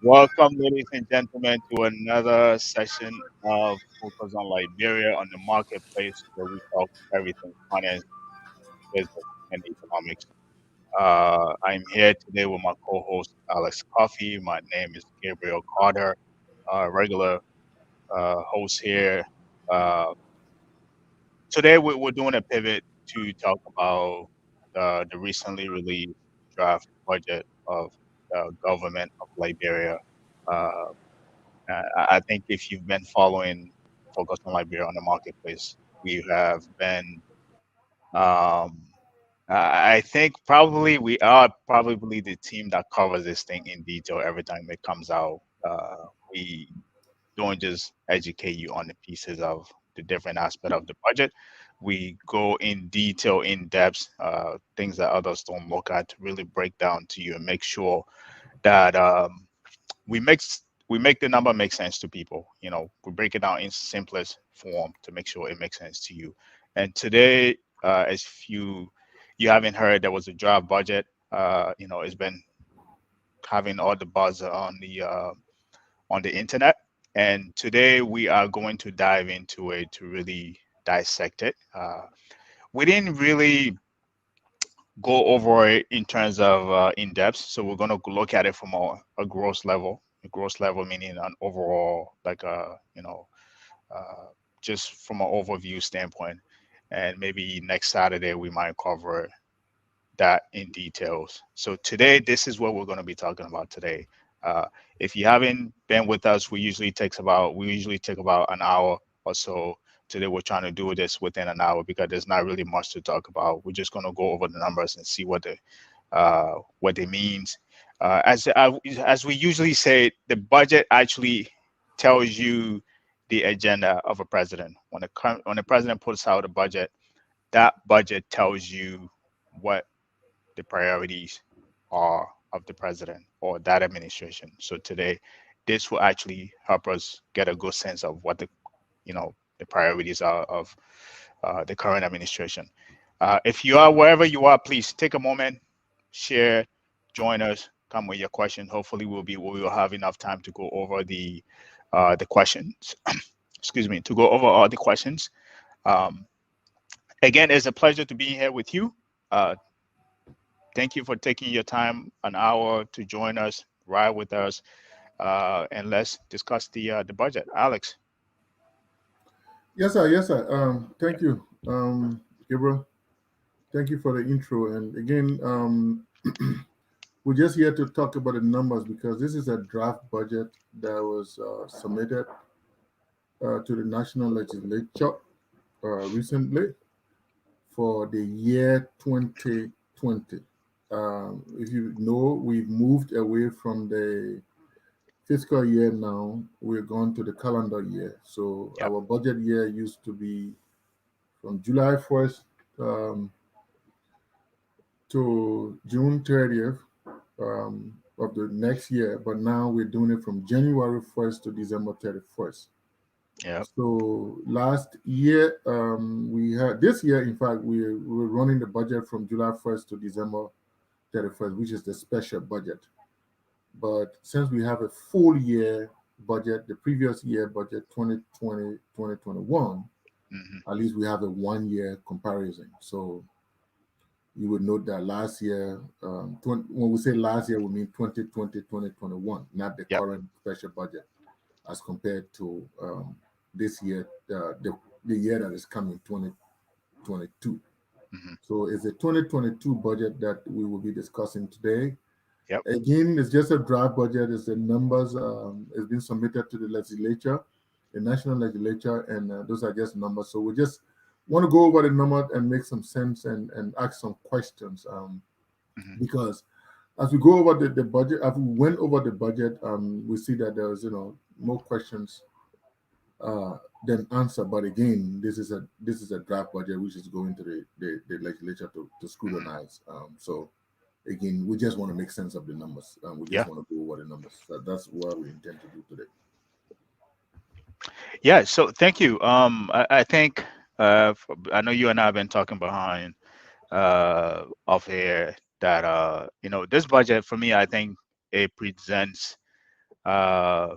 Welcome, ladies and gentlemen, to another session of Focus on Liberia on the Marketplace, where we talk everything finance, business, and economics. I'm here today with my co-host Alex Coffey. My name is Gabriel Carter, regular host here. Uh, Today we're doing a pivot to talk about the recently released draft budget of the government of Liberia. Uh, I think if you've been following Focus on Liberia on the Marketplace, we have been. Um, I think probably we are probably the team that covers this thing in detail every time it comes out. We don't just educate you on the pieces of the different aspect of the budget. We go in detail, in depth, things that others don't look at to really break down to you and make sure that we make we make the number make sense to people. You know, we break it down in simplest form to make sure it makes sense to you. And today, as you haven't heard, there was a draft budget. It's been having all the buzz on the internet. And today we are going to dive into it to really dissect it. We didn't really go over it in terms of in depth, so we're going to look at it from a gross level. A gross level meaning an overall, like uh, just from an overview standpoint. And maybe next Saturday we might cover that in details. So today, this is what we're going to be talking about today. Uh, if you haven't been with us, we usually take about an hour or so. Today, we're trying to do this within an hour because there's not really much to talk about. We're just going to go over the numbers and see what it means. As we usually say, the budget actually tells you the agenda of a president. When the president puts out a budget, that budget tells you what the priorities are of the president or that administration. So today, this will actually help us get a good sense of what the priorities are of the current administration. If you are wherever you are, please take a moment, share, join us, come with your question. Hopefully, we will have enough time to go over the questions. Excuse me, to go over all the questions. Again, it's a pleasure to be here with you. Thank you for taking your time, an hour, to join us, ride with us, and let's discuss the budget. Alex. Yes, sir. Yes, sir. Thank you, Gabriel. Thank you for the intro. And again, we're just here to talk about the numbers because this is a draft budget that was submitted to the National Legislature recently for the year 2020. If you know, we've moved away from the fiscal year now. We're going to the calendar year. So Yep. our budget year used to be from July 1st to June 30th of the next year, but now we're doing it from January 1st to December 31st. Yep. So last year, we had this year, in fact, we're running the budget from July 1st to December 31st, which is the special budget. But since we have a full year budget, the previous year budget 2020 2021, Hmm. at least we have a 1 year comparison. So you would note that last year, when we say last year, we mean 2020 2021, not the Yep. current special budget as compared to this year, the year that is coming, 2022. Hmm. So it's a 2022 budget that we will be discussing today. Yep. Again, it's just a draft budget. It's the numbers. It's been submitted to the legislature, the national legislature, and those are just numbers. So we just want to go over the number and make some sense and ask some questions. Hmm. Because as we go over the budget, as we went over the budget, we see that there's more questions than answer. But again, this is a draft budget which is going to the legislature to Hmm. scrutinize. So again, we just want to make sense of the numbers. We just Yeah. want to go over the numbers. That's what we intend to do today. Yeah. So thank you. I think I know you and I have been talking behind off air that this budget for me, I think it presents a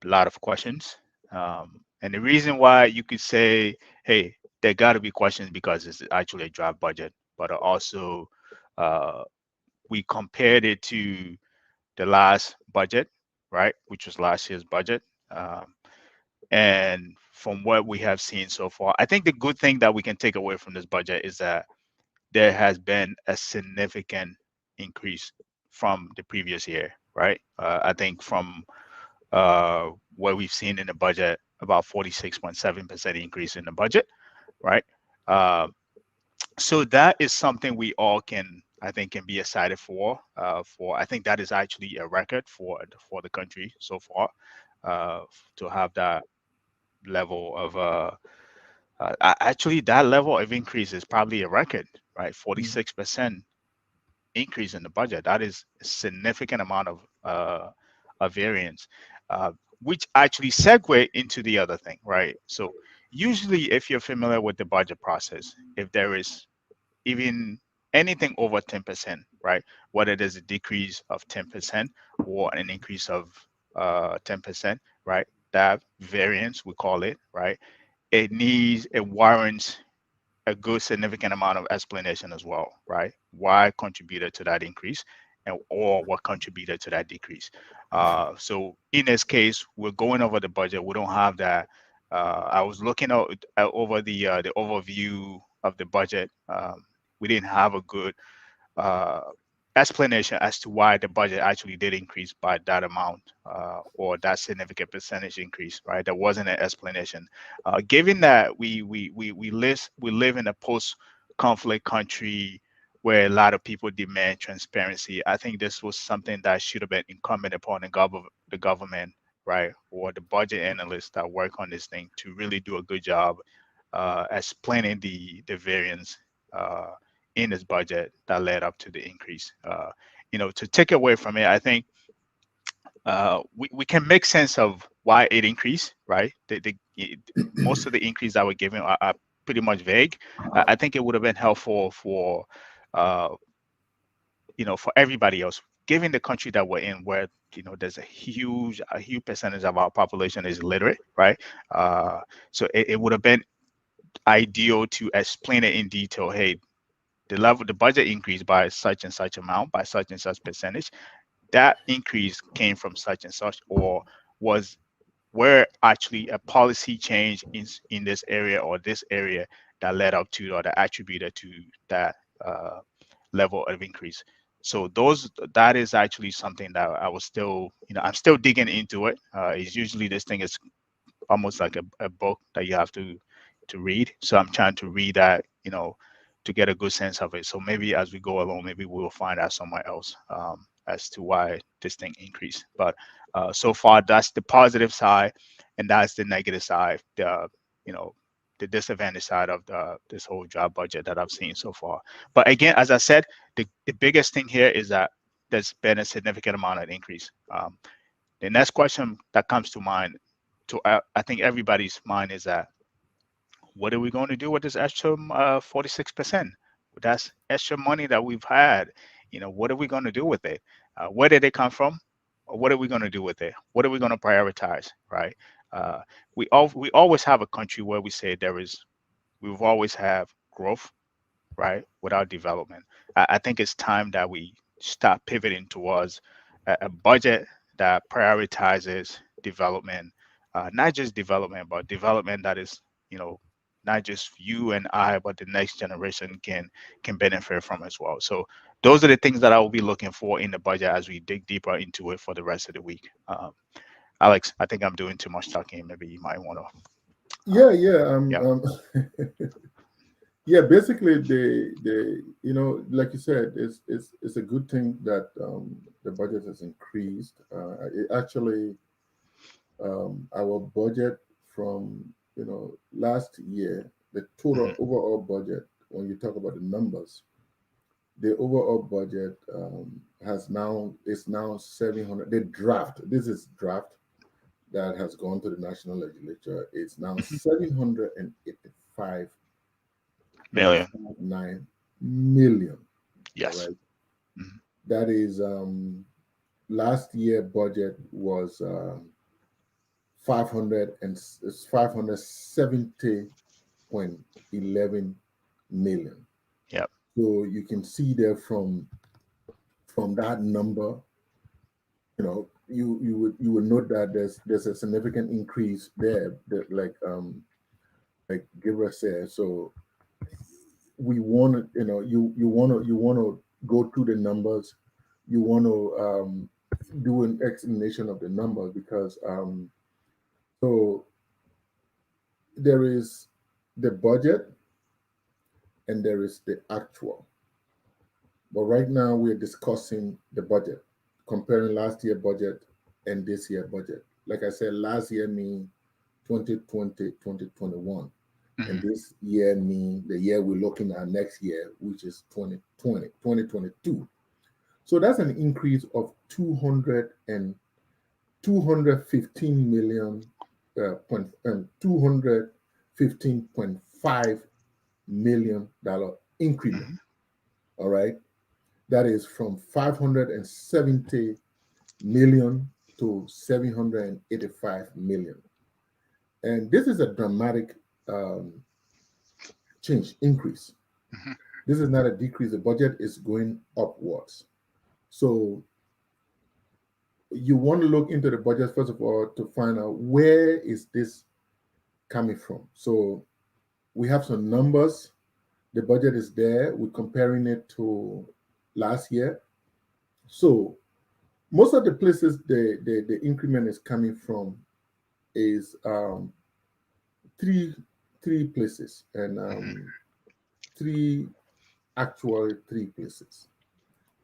lot of questions. And the reason why you could say, hey, there got to be questions because it's actually a draft budget, but also uh, we compared it to the last budget, right, which was last year's budget. Um, and from what we have seen so far, I think the good thing that we can take away from this budget is that there has been a significant increase from the previous year, right? I think from what we've seen in the budget, about 46.7% increase in the budget, right? Uh, so that is something we all can, I think, can be excited for. For I think that is actually a record for the country so far, to have that level of actually that level of increase is probably a record, right? Mm. 46% increase in the budget. That is a significant amount of variance, uh, which actually segue into the other thing, right? So usually, if you're familiar with the budget process, if there is even anything over 10%, right, whether there's a decrease of 10% or an increase of 10%, right, that variance we call it, right, it warrants a good significant amount of explanation as well, right? Why contributed to that increase and or what contributed to that decrease. So in this case, we're going over the budget. We don't have that. I was looking over the overview of the budget. We didn't have a good uh, explanation as to why the budget actually did increase by that amount, or that significant percentage increase, right? There wasn't an explanation. Given that we live in a post-conflict country where a lot of people demand transparency, I think this was something that should have been incumbent upon the government, right, or the budget analysts that work on this thing to really do a good job explaining the variance uh, in this budget that led up to the increase. To take away from it, I think we can make sense of why it increased, right? Most of the increase that we're giving are pretty much vague. I think it would have been helpful uh, for everybody else, given the country that we're in, where there's a huge percentage of our population is illiterate, right? Uh, so it would have been ideal to explain it in detail. Hey, the budget increased by such and such amount, by such and such percentage. That increase came from such and such, or was where actually a policy change in this area or this area that led up to or that attributed to that uh, level of increase. So that is actually something that I was still, I'm still digging into it. Is usually this thing is almost like a book that you have to read. So I'm trying to read that, to get a good sense of it. So maybe as we go along, maybe we will find out somewhere else as to why this thing increased. But so far, that's the positive side, and that's the negative side. The you know the disadvantage side of this whole job budget that I've seen so far. But again, as I said, the biggest thing here is that there's been a significant amount of increase. The next question that comes to mind, to I think everybody's mind, is that what are we going to do with this extra 46%? That's extra money that we've had. What are we going to do with it? Where did it come from? Or what are we going to do with it? What are we going to prioritize? Right? Uh, we always have a country where we say we've always have growth, right, without development. I think it's time that we stop pivoting towards a budget that prioritizes development, not just development, but development that is, you know, not just you and I, but the next generation can benefit from as well. So those are the things that I will be looking for in the budget as we dig deeper into it for the rest of the week. Alex, I think I'm doing too much talking. Maybe you might want to. Yeah, yeah. Yeah. Yeah, basically, like you said, it's a good thing that the budget has increased. It actually, our budget from last year, the total Mhm. overall budget, when you talk about the numbers, the overall budget is now 700. The draft, this is draft that has gone to the national legislature. It's now Mhm. 785 point Million. 59 million. All Yes. right. Mhm. That is last year budget was 500 and 570.11 million. Yep. So you can see there from that number, you would note that there's a significant increase there that like Gibra said. So we want to, you want to go through the numbers. You want to do an explanation of the numbers because so there is the budget and there is the actual. But right now we're discussing the budget, comparing last year budget and this year budget. Like I said, last year mean 2020, 2021. And Mhm. this year mean the year we're looking at next year, which is 2020, 2022. So that's an increase of 215 million, 215.5 million dollar increment. Mhm. All right. That is from 570 million to 785 million. And this is a dramatic change, increase. Mhm. This is not a decrease. The budget is going upwards. So you want to look into the budget first of all to find out where is this coming from. So we have some numbers. The budget is there. We're comparing it to last year. So most of the places the increment is coming from is three three places and Mhm. three actually three places,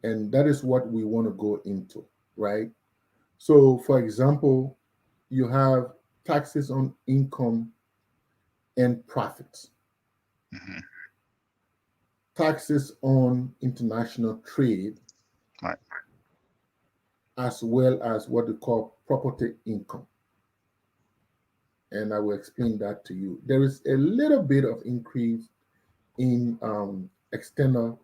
and that is what we want to go into, right? So for example, you have taxes on income and profits, Mhm. taxes on international trade, Right. as well as what we call property income. And I will explain that to you. There is a little bit of increase in external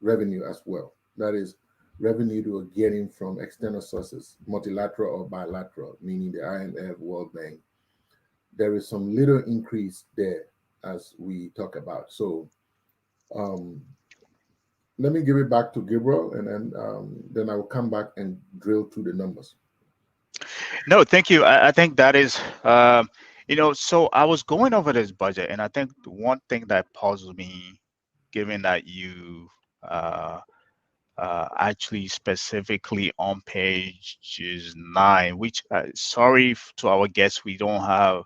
revenue as well. That is revenue you are getting from external sources, multilateral or bilateral, meaning the IMF, World Bank. There is some little increase there as we talk about. So um, let me give it back to Gabriel, and then I will come back and drill through the numbers. No, thank you. I think that is, so I was going over this budget, and I think the one thing that puzzles me, given that you uh, actually specifically on page 9, which, sorry to our guests, we don't have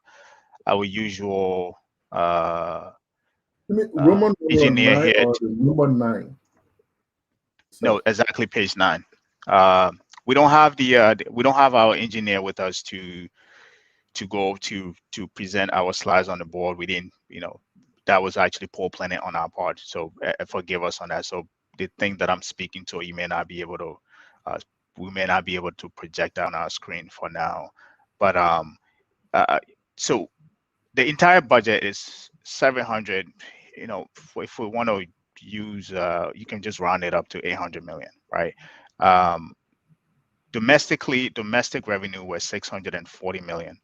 our usual. Uh, I mean, Roman numeral engineer nine here. or the number nine No, itself? exactly page 9. Uh, we don't have we don't have our engineer with us to go to present our slides on the board. We didn't, that was actually poor planning on our part. So forgive us on that. So the thing that I'm speaking to, you may not be able to, uh, we may not be able to project that on our screen for now. But uh, so the entire budget is 700. If we want to use, you can just round it up to 800 million, right? Um, domestic revenue was 640 million,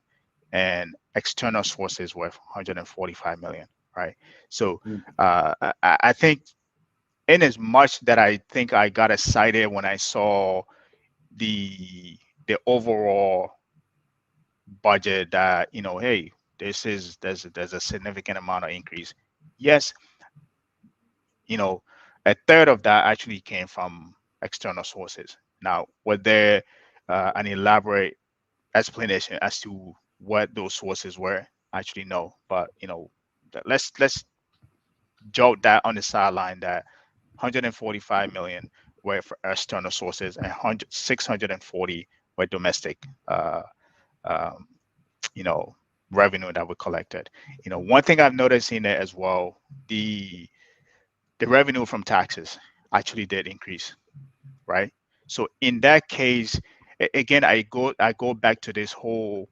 and external sources worth 145 million, right? So Mm. I think, in as much that I think I got excited when I saw the overall budget, that hey, there's a significant amount of increase. Yes, you know a third of that actually came from external sources. Now, was there an elaborate explanation as to what those sources were? Actually, no. But let's jolt that on the sideline, that 145 million were for external sources, and 640 were domestic, um, you know, revenue that we collected. One thing I've noticed in there as well, the the revenue from taxes actually did increase, right? So in that case, again, I go back to this whole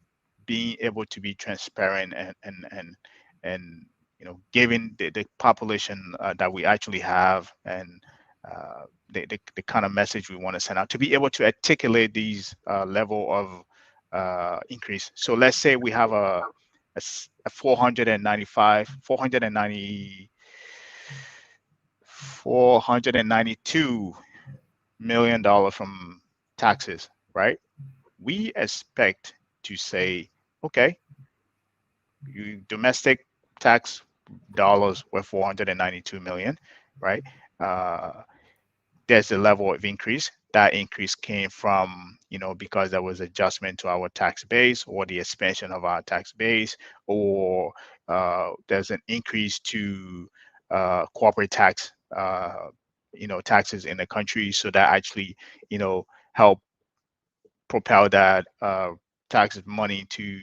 being able to be transparent, and giving the population that we actually have, and the kind of message we want to send out, to be able to articulate these level of increase. So let's say we have a 492 million dollar from taxes, right? We expect to say, okay, you domestic tax dollars were 492 million, right? Uh, there's a level of increase. That increase came from, because there was adjustment to our tax base, or the expansion of our tax base, or there's an increase to corporate tax, taxes in the country. So that actually, help propel that tax money to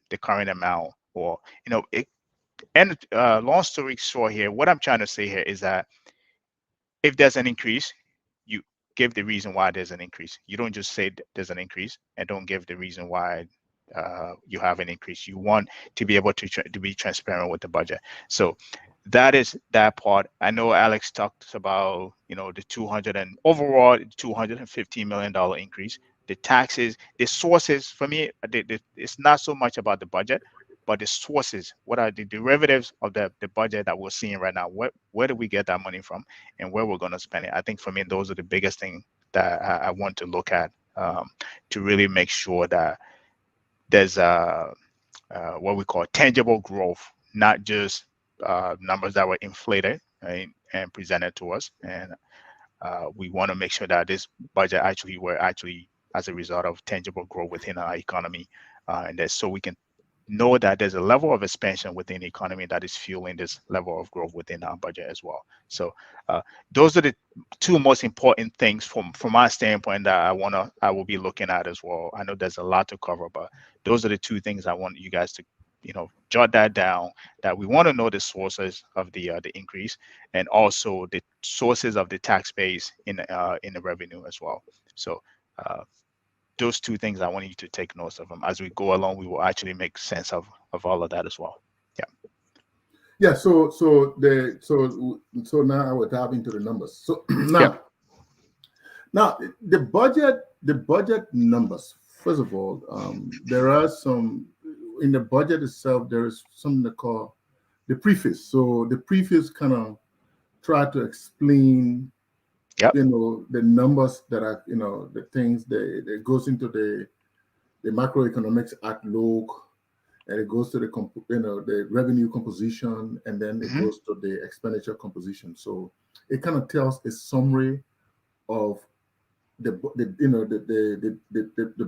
the current amount, or it. And long story short here, what I'm trying to say here is that if there's an increase, you give the reason why there's an increase. You don't just say there's an increase and don't give the reason why you have an increase. You want to be able to be transparent with the budget. So that is that part. I know Alex talked about the 200 and overall $215 million increase. The taxes, the sources, for me, it's not so much about the budget, but the sources. What are the derivatives of the budget that we're seeing right now? Where do we get that money from, and where we're going to spend it? I think for me, those are the biggest thing that I want to look at, to really make sure that there's what we call tangible growth, not just numbers that were inflated, right, and presented to us. And we want to make sure that this budget actually were actually as a result of tangible growth within our economy, and that so we can know that there's a level of expansion within the economy that is fueling this level of growth within our budget as well. So uh, those are the two most important things from my standpoint that I will be looking at as well. I know there's a lot to cover, but those are the two things I want you guys to jot that down. That we want to know the sources of the increase, and also the sources of the tax base in the revenue as well. So uh, those two things, I want you to take notes of them. As we go along, we will actually make sense of all of that as well. Yeah. Yeah. So now I will dive into the numbers. So Yep. now the budget numbers. First of all, there are some in the budget itself. There is something they call the preface. So the preface kind of try to explain, Yep. the numbers that are, the things that goes into the macroeconomics outlook, and it goes to the revenue composition, and then it Hmm. goes to the expenditure composition. So it kind of tells a summary of the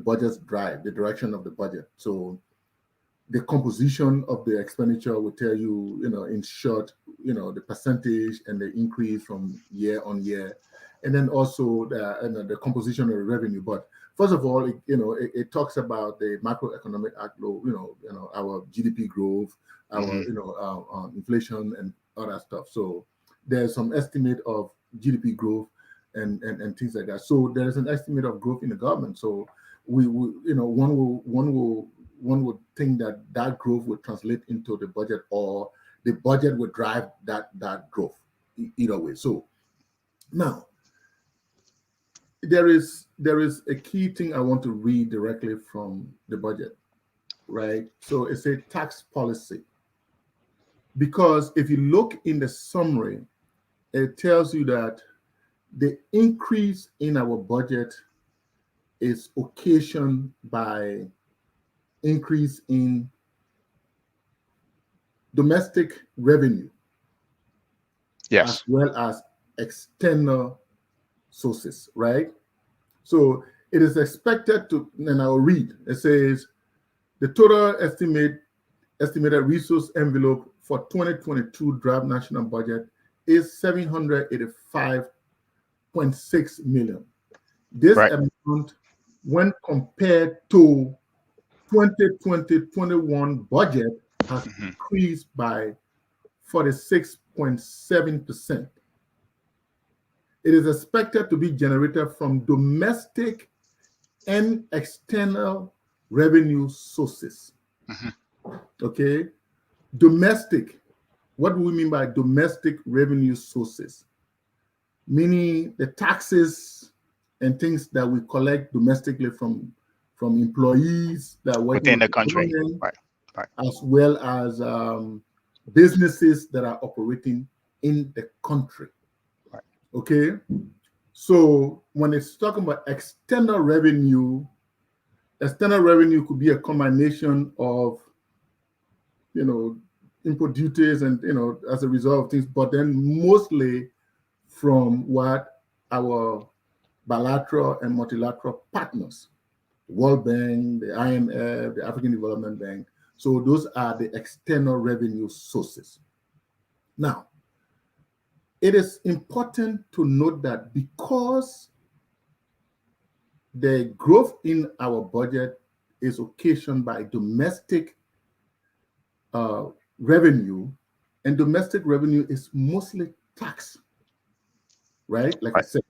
budget's drive, the direction of the budget. So the composition of the expenditure will tell you, in short, the percentage and the increase from year on year, and then also the composition of the revenue. But first of all, it talks about the macroeconomic outlook, our GDP growth, our inflation and all that stuff. So there's some estimate of GDP growth and things like that. So there is an estimate of growth in the government. So one would think that growth would translate into the budget, or the budget would drive that growth either way. So now there is a key thing I want to read directly from the budget, right? So it's a tax policy, because if you look in the summary, it tells you that the increase in our budget is occasioned by increase in domestic revenue, Yes. as well as external sources, right? So it is expected to, and I'll read, it says, the total estimated resource envelope for 2022 draft national budget is 785.6 million. This amount, when compared to 2020-21 budget, has increased by 46.7%. It is expected to be generated from domestic and external revenue sources. Okay, domestic. What do we mean by domestic revenue sources? Meaning the taxes and things that we collect domestically from employees that work within the country, right. As well as businesses that are operating in the country. Right. Okay, so when it's talking about external revenue could be a combination of input duties and as a result of things, but then mostly from what our bilateral and multilateral partners, the World Bank, the IMF, the African Development Bank. So those are the external revenue sources. Now, it is important to note that because the growth in our budget is occasioned by domestic revenue, and domestic revenue is mostly tax, right? Like I said.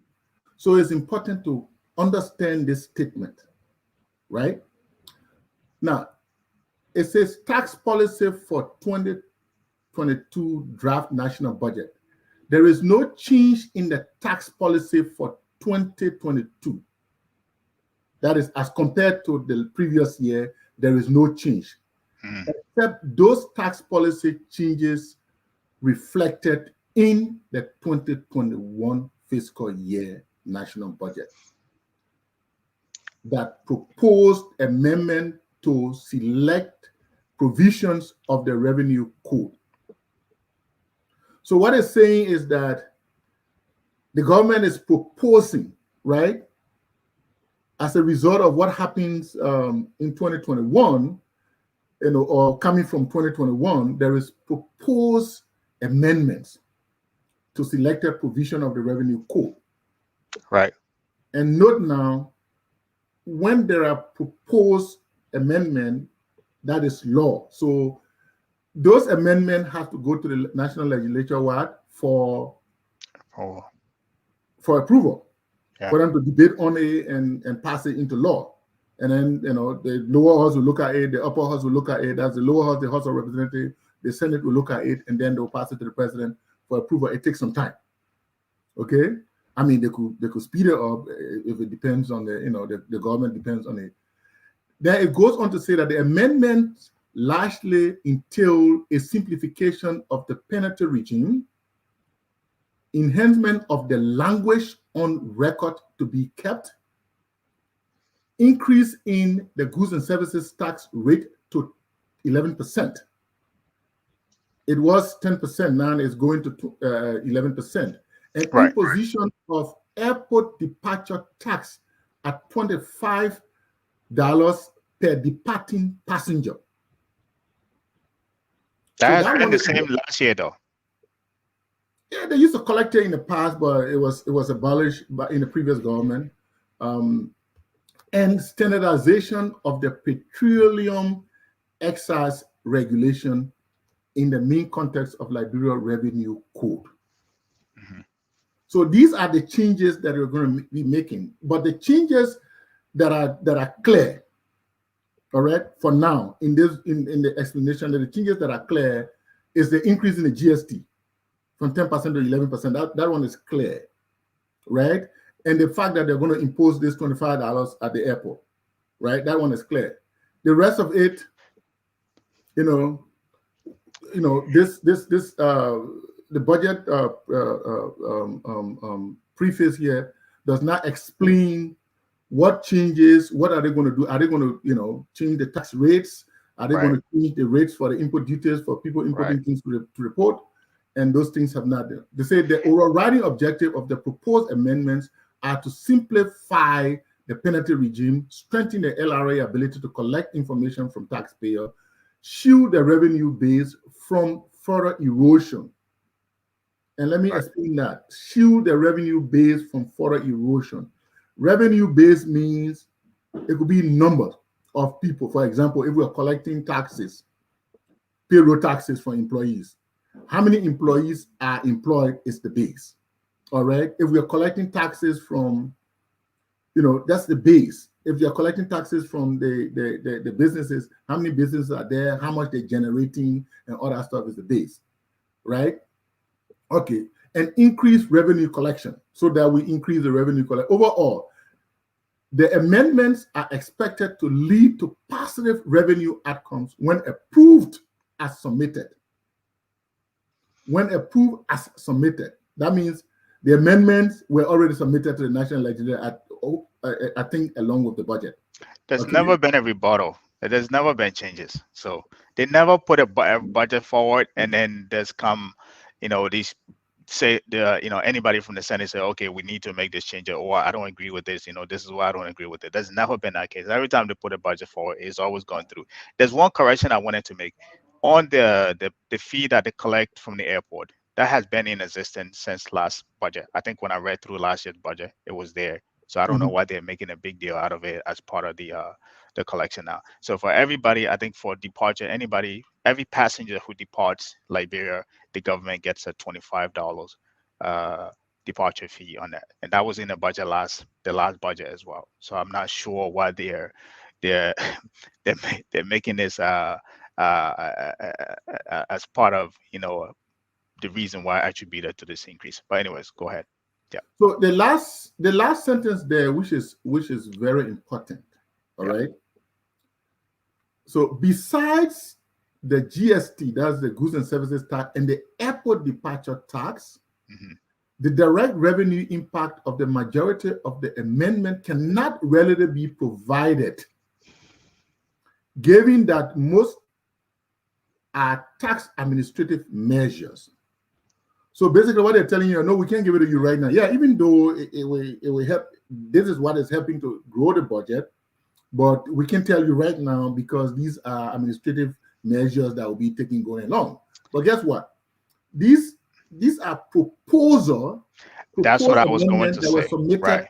So it's important to understand this statement, right? Now, it says tax policy for 2022 draft national budget. There is no change in the tax policy for 2022. That is, as compared to the previous year, there is no change. Except those tax policy changes reflected in the 2021 fiscal year national budget. That proposed amendment to select provisions of the revenue code. So what it's saying is that the government is proposing, right, as a result of what happens in 2021, or coming from 2021, there is proposed amendments to selected provision of the revenue code. Right. And note now, when there are proposed amendment, that is law. So those amendments have to go to the national legislature for approval, for them to debate on it and pass it into law. And then, the lower house will look at it, the upper house will look at it. That's the lower house, the House of Representatives, the Senate will look at it, and then they'll pass it to the president for approval. It takes some time. Okay? I mean, they could speed it up if it depends on the government depends on it. Then it goes on to say that the amendments largely entail a simplification of the penalty regime, enhancement of the language on record to be kept, increase in the goods and services tax rate to 11%. It was 10%, now it's going to 11%. And imposition of airport departure tax at $25 per departing passenger. So That has that been one, the same last year, though. yeah, they used to collect it in the past, but it was abolished in the previous government. Um, and standardization of the petroleum excise regulation in the main context of Liberia Revenue Code. Hmm. So these are the changes that we're going to be making. But the changes that are clear, all right, for now in the explanation, that the changes that are clear is the increase in the GST from 10% to 11%. That one is clear, right? And the fact that they're going to impose this $25 at the airport, right? That one is clear. The rest of it, you know, this the budget preface here does not explain what changes. What are they going to do? Are they going to change the tax rates? Are they going Right, to change the rates for the input duties for people right, importing things to report? And those things have not done. They say the overriding objective of the proposed amendments are to simplify the penalty regime, strengthen the LRA ability to collect information from taxpayers, shield the revenue base from further erosion. And let me right. explain that. Shield the revenue base from further erosion. Revenue base means it could be number of people. For example, if we're collecting taxes, payroll taxes for employees, how many employees are employed is the base. All right. If we're collecting taxes from, that's the base. If you're collecting taxes from the businesses, how many businesses are there, how much they're generating, and all that stuff is the base, right? Okay. And increase revenue collection so that we increase the revenue collection. Overall, the amendments are expected to lead to positive revenue outcomes when approved as submitted. When approved as submitted, that means the amendments were already submitted to the national legislature I think along with the budget. There's Okay. never been a rebuttal. There's never been changes. So they never put a budget forward, and then there's come, these say anybody from the Senate say, okay, we need to make this change, or I don't agree with this. This is why I don't agree with it. There's never been that case. Every time they put a budget forward, it's always gone through. There's one correction I wanted to make on the fee that they collect from the airport. That has been in existence since last budget. I think when I read through last year's budget, it was there. So I don't know Mhm. why they're making a big deal out of it as part of the collection now. So for everybody, I think for departure, every passenger who departs Liberia, the government gets a $25 uh, departure fee on that, and that was in the last budget as well. So I'm not sure why they're they're making this as part of the reason why I attributed to this increase. But anyways, go ahead. Yeah, So the last sentence there, which is very important. All yeah. right. So besides the GST, that's the goods and services tax, and the airport departure tax, Hmm. the direct revenue impact of the majority of the amendment cannot readily be provided, given that most are tax administrative measures. So basically, what they're telling you, no, we can't give it to you right now. Yeah, even though it will help, this is what is helping to grow the budget, but we can tell you right now because these are administrative measures that will be taken going along. But guess what? These these are That's what proposed I was going amendments to that were say. submitted Right,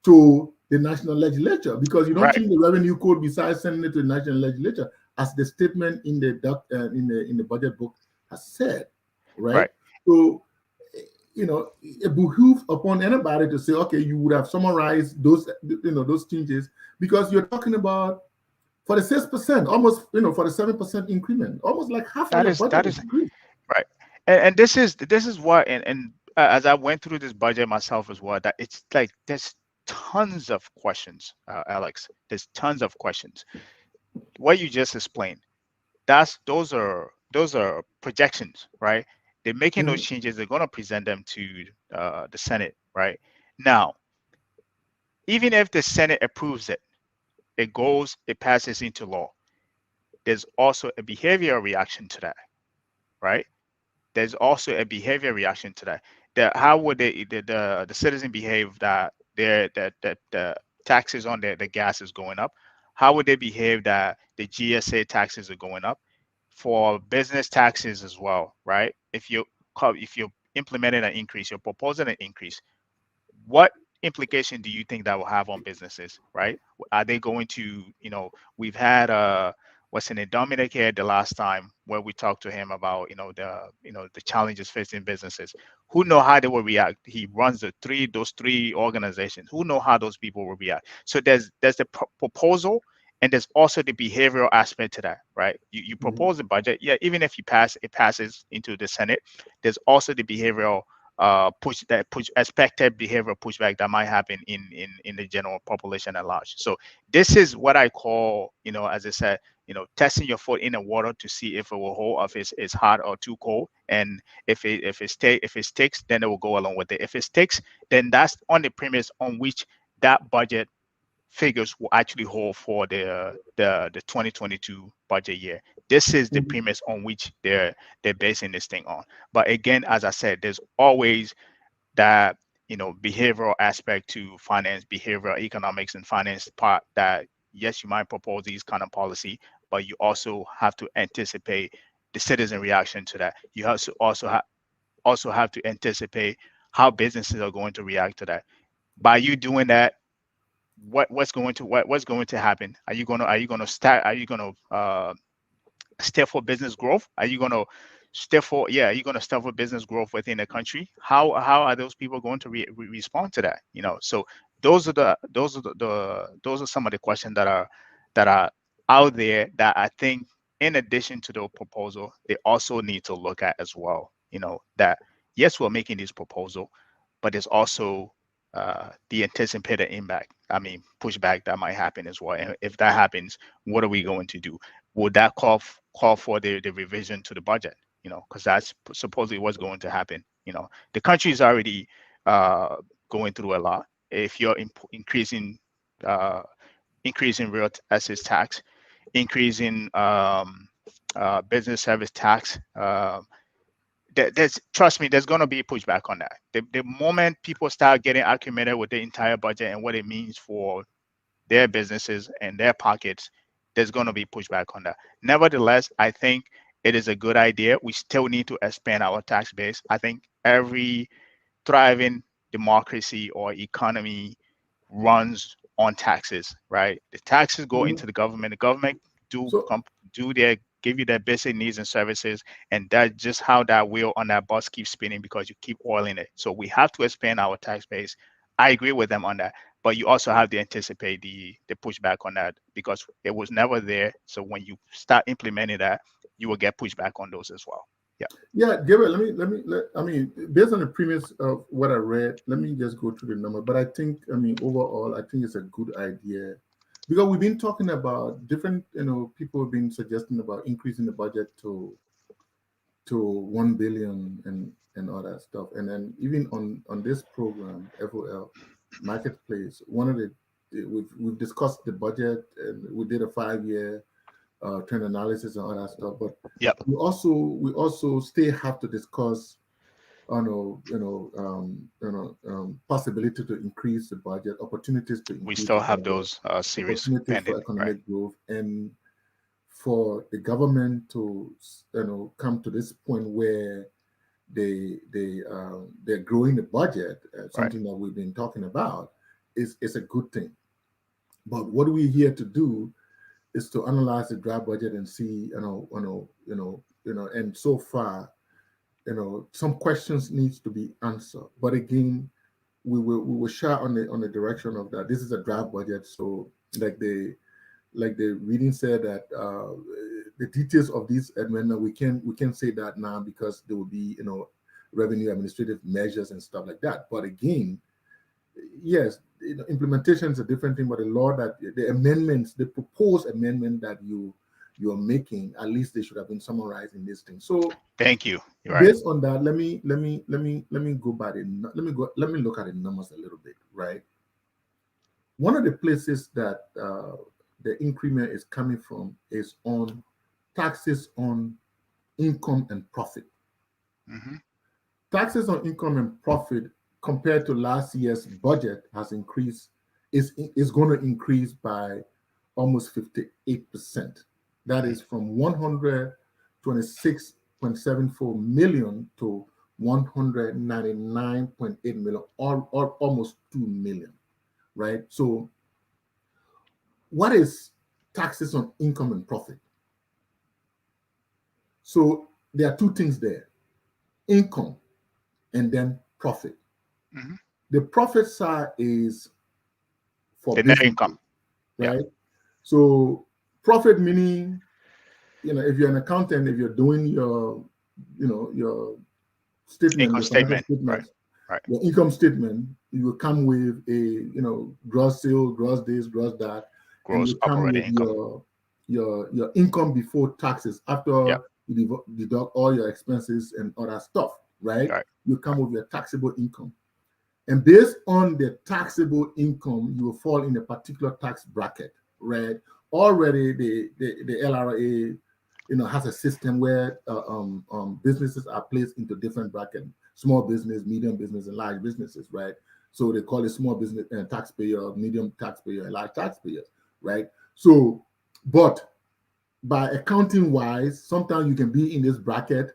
to the national legislature because you don't right, change the revenue code besides sending it to the national legislature, as the statement in the budget book has said, right? right. So it behooves upon anybody to say, okay, you would have summarized those changes because you're talking about for the 6%, almost for the 7% increment, almost like half of That your is budget that is is increased. right, and this is what and as I went through this budget myself as well, that it's like there's tons of questions, Alex. There's tons of questions. What you just explained, those are projections, right? They're making those Mhm. changes. They're going to present them to the Senate, right? Now, even if the Senate approves it, it passes into law. There's also a behavioral reaction to that, right? There's also a behavior reaction to that. How would the citizen behave that that the taxes on the gas is going up? How would they behave that the GSA taxes are going up? for business taxes as well, right? If you implemented an increase, you're proposing an increase, what implication do you think that will have on businesses, right? Are they going to, we've had what's in it, Dominic here the last time where we talked to him about, the challenges facing businesses. Who know how they will react? He runs those three organizations. Who know how those people will react? So there's the proposal, and there's also the behavioral aspect to that, right? You Mhm. propose a budget, yeah, even if it passes into the Senate, there's also the behavioral push expected behavioral pushback that might happen in the general population at large. So this is what I call, as I said, testing your foot in the water to see if it will hold, if it's hot or too cold. And if it sticks, then it will go along with it. If it sticks, then that's on the premise on which that budget figures will actually hold for the 2022 budget year. This is the Mhm. premise on which they're basing this thing on. But again, as I said, there's always that behavioral aspect to finance, behavioral economics and finance part that yes, you might propose these kind of policy, but you also have to anticipate the citizen reaction to that. You have to also have to anticipate how businesses are going to react to that. By you doing that, what's going to happen? Are you gonna start? Are you gonna step for business growth? Are you gonna are you gonna step for business growth within the country? How are those people going to respond to that? So those are some of the questions that are out there that I think, in addition to the proposal, they also need to look at as well. That yes, we're making this proposal, but there's also the anticipated impact. I mean, pushback that might happen as well. And if that happens, what are we going to do? Would that call for the revision to the budget? Because that's supposedly what's going to happen. The country is already going through a lot. If you're uh, increasing real assets tax, increasing business service tax, there's trust me, there's going to be pushback on that. The moment people start getting acclimated with the entire budget and what it means for their businesses and their pockets, there's going to be pushback on that. Nevertheless, I think it is a good idea. We still need to expand our tax base. I think every thriving democracy or economy runs on taxes, right? The taxes go Mhm. into the government. The government do So do their give you their basic needs and services, and that's just how that wheel on that bus keeps spinning because you keep oiling it. So we have to expand our tax base. I agree with them on that, but you also have to anticipate the pushback on that because it was never there. So when you start implementing that, you will get pushback on those as well. Yeah. yeah, Gabriel, I mean, based on the premise of what I read, let me just go through the number. But I think, I mean, overall, I think it's a good idea because we've been talking about different, people have been suggesting about increasing the budget to 1 billion and all that stuff. And then even on this program, FOL Marketplace, one of we've discussed the budget and we did a 5 year trend analysis and all that stuff. But Yep. we also still have to discuss possibility to increase the budget, opportunities to We increase still the have budget, those series opportunities for pending, right? economic growth, and for the government to come to this point where they're growing the budget, Right. something that we've been talking about, is a good thing. But what we're here to do is to analyze the draft budget and see, and so far, some questions needs to be answered. But again, we will share on the direction of that. This is a draft budget, so like the reading said that the details of this amendment we can say that now because there will be revenue administrative measures and stuff like that. But again, yes, implementation is a different thing. But the law that the amendments, the proposed amendment that you're making, at least they should have been summarized in this thing. So Thank you. You're right. based on that, let me go by let me look at the numbers a little bit, right? One of the places that the increment is coming from is on taxes on income and profit. Hmm. Taxes on income and profit compared to last year's budget has increased, is going to increase by almost 58%. That is from 26.74 million to 199.8 million, or almost 2 million, right? So what is taxes on income and profit? So there are two things there: income and then profit. Hmm. The profit side is for The net income. businesses, Yeah. right? So profit meaning, if you're an accountant, if you're doing your statement, Income your financial statement. Right. statements, Right. your income statement, you will come with a gross sale, gross this, gross that, and Gross you come operating with income. your income before taxes after Yeah. you deduct all your expenses and other stuff, right? Right. You come Right. with your taxable income. And based on the taxable income, you will fall in a particular tax bracket, right? Already, the LRA, has a system where businesses are placed into different brackets: small business, medium business, and large businesses, right? So they call it small business taxpayer, medium taxpayer, and large taxpayers, right? So, but by accounting wise, sometimes you can be in this bracket,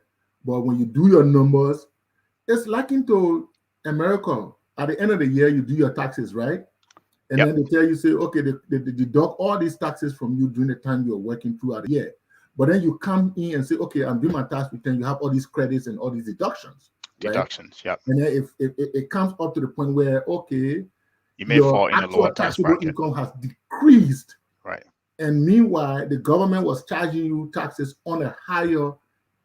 but when you do your numbers, it's like into America. At the end of the year, you do your taxes, right? And Yep. then they tell you, say, okay, they deduct all these taxes from you during the time you're working throughout the year. But then you come in and say, okay, I'm doing my tax return. You have all these credits and all these deductions, right? Deductions. Yep. And then if it comes up to the point where, okay, You may your fall in a lower actual tax taxable bracket. income has decreased, Right. and meanwhile, the government was charging you taxes on a higher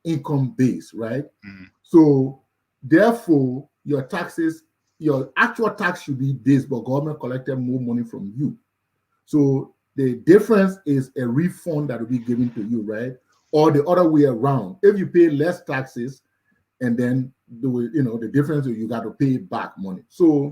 income base, right? Mm. So therefore, your actual tax should be this, but government collected more money from you. So the difference is a refund that will be given to you, right? Or the other way around. If you pay less taxes, and then the difference is you got to pay back money. So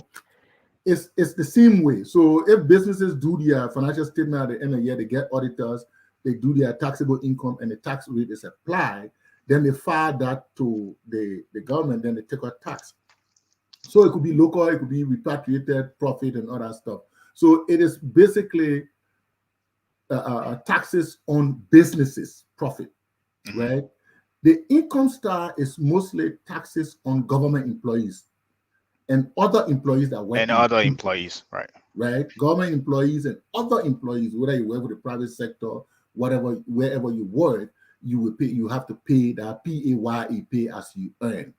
it's the same way. So if businesses do their financial statement at the end of the year, they get auditors, they do their taxable income, and the tax rate is applied, then they file that to the government, then they take out tax. So it could be local, it could be repatriated profit and all that stuff. So it is basically taxes on businesses profit, Hmm. right? The income star is mostly taxes on government employees and other employees that work And in other the, employees. Right. right? Government employees and other employees, whether you work with the private sector, whatever, wherever you work, you will pay. You have to pay that PAYE, pay as you earn.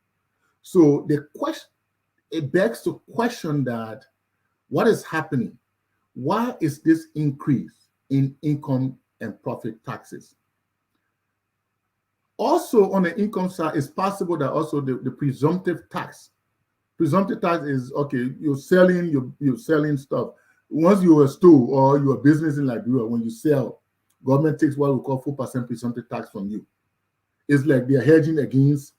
So the question, it begs to question that what is happening? Why is this increase in income and profit taxes? Also, on the income side, it's possible that also the presumptive tax. Presumptive tax is okay. You're selling stuff. Once you're a store or you're a business in Liberia, when you sell, government takes what we call 4% presumptive tax from you. It's like they're hedging against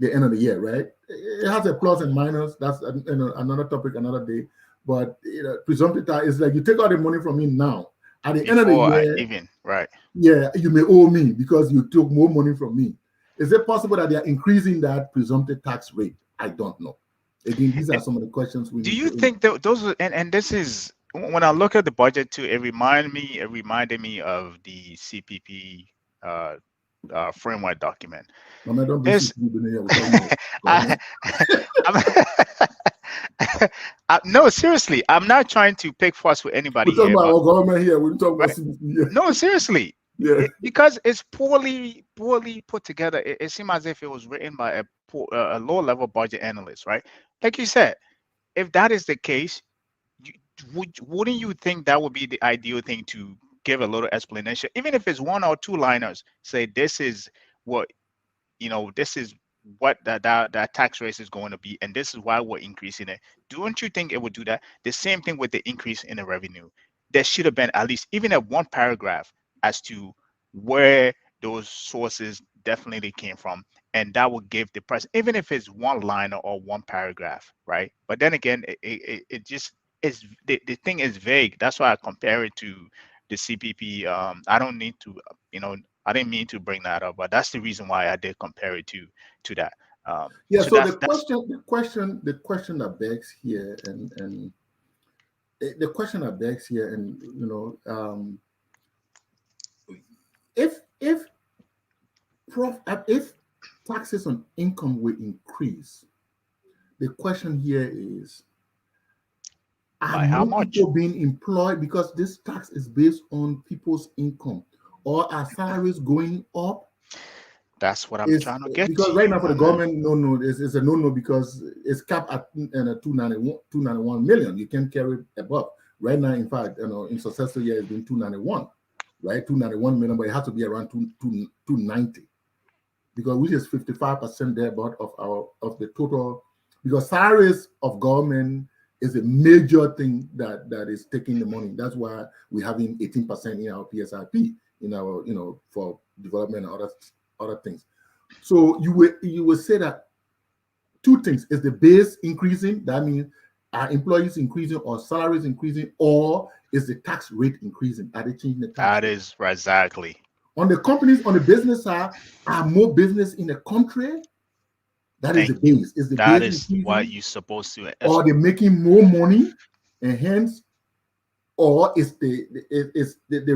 the end of the year, right? It has a plus and minus. That's another topic, another day. But presumptive tax is like you take all the money from me now. At the end of the Before I year, even. Right. yeah, you may owe me because you took more money from me. Is it possible that they are increasing that presumptive tax rate? I don't know. Again, these are And some of the questions we do need you to. think that those are, and this is when I look at the budget too, it reminded me of the CPP uh, framework document. I mean, don't be It's CCTV in here. We're talking about I, government. I'm, no, seriously, I'm not trying to pick fuss with We're anybody talking here, about but our government here. We're talking about right? CCTV here. No, seriously, Yeah. because it's poorly put together. It seemed as if it was written by a low level budget analyst, right? Like you said, if that is the case, you, wouldn't you think that would be the ideal thing to give a little explanation, even if it's one or two liners? Say this is what this is what that tax rate is going to be, and this is why we're increasing it. Don't you think it would do that? The same thing with the increase in the revenue. There should have been at least even a one paragraph as to where those sources definitely came from, and that would give the price, even if it's one liner or one paragraph, right? But then again, it just is the thing is vague. That's why I compare it to the CPP. I don't need to, I didn't mean to bring that up, but that's the reason why I did compare it to that. Yeah. So So that's the question that begs here, and the question that begs here, and if if taxes on income will increase, the question here is, are By how more much? people being employed because this tax is based on people's income, or are salaries going up? That's what I'm Is trying to get because to right you, now for my the man. government, no, it's a no because it's capped at 291 million. You can't carry above. Right now, in fact, in successful year, it's been 291, right? 291 million, but it has to be around 290 because which is 55% thereabout of the total. Because salaries of government is a major thing that is taking the money. That's why we're having 18% in our PSIP in our for development and other things. So you will say that two things: is the base increasing? That means are employees increasing or salaries increasing, or is the tax rate increasing? Are they changing the tax That rate? is exactly. On the companies, on the business side, are more business in the country? That is Thank the you. base. Is the That base is what increasing, you're supposed to. or they're making more money, and hence, or is the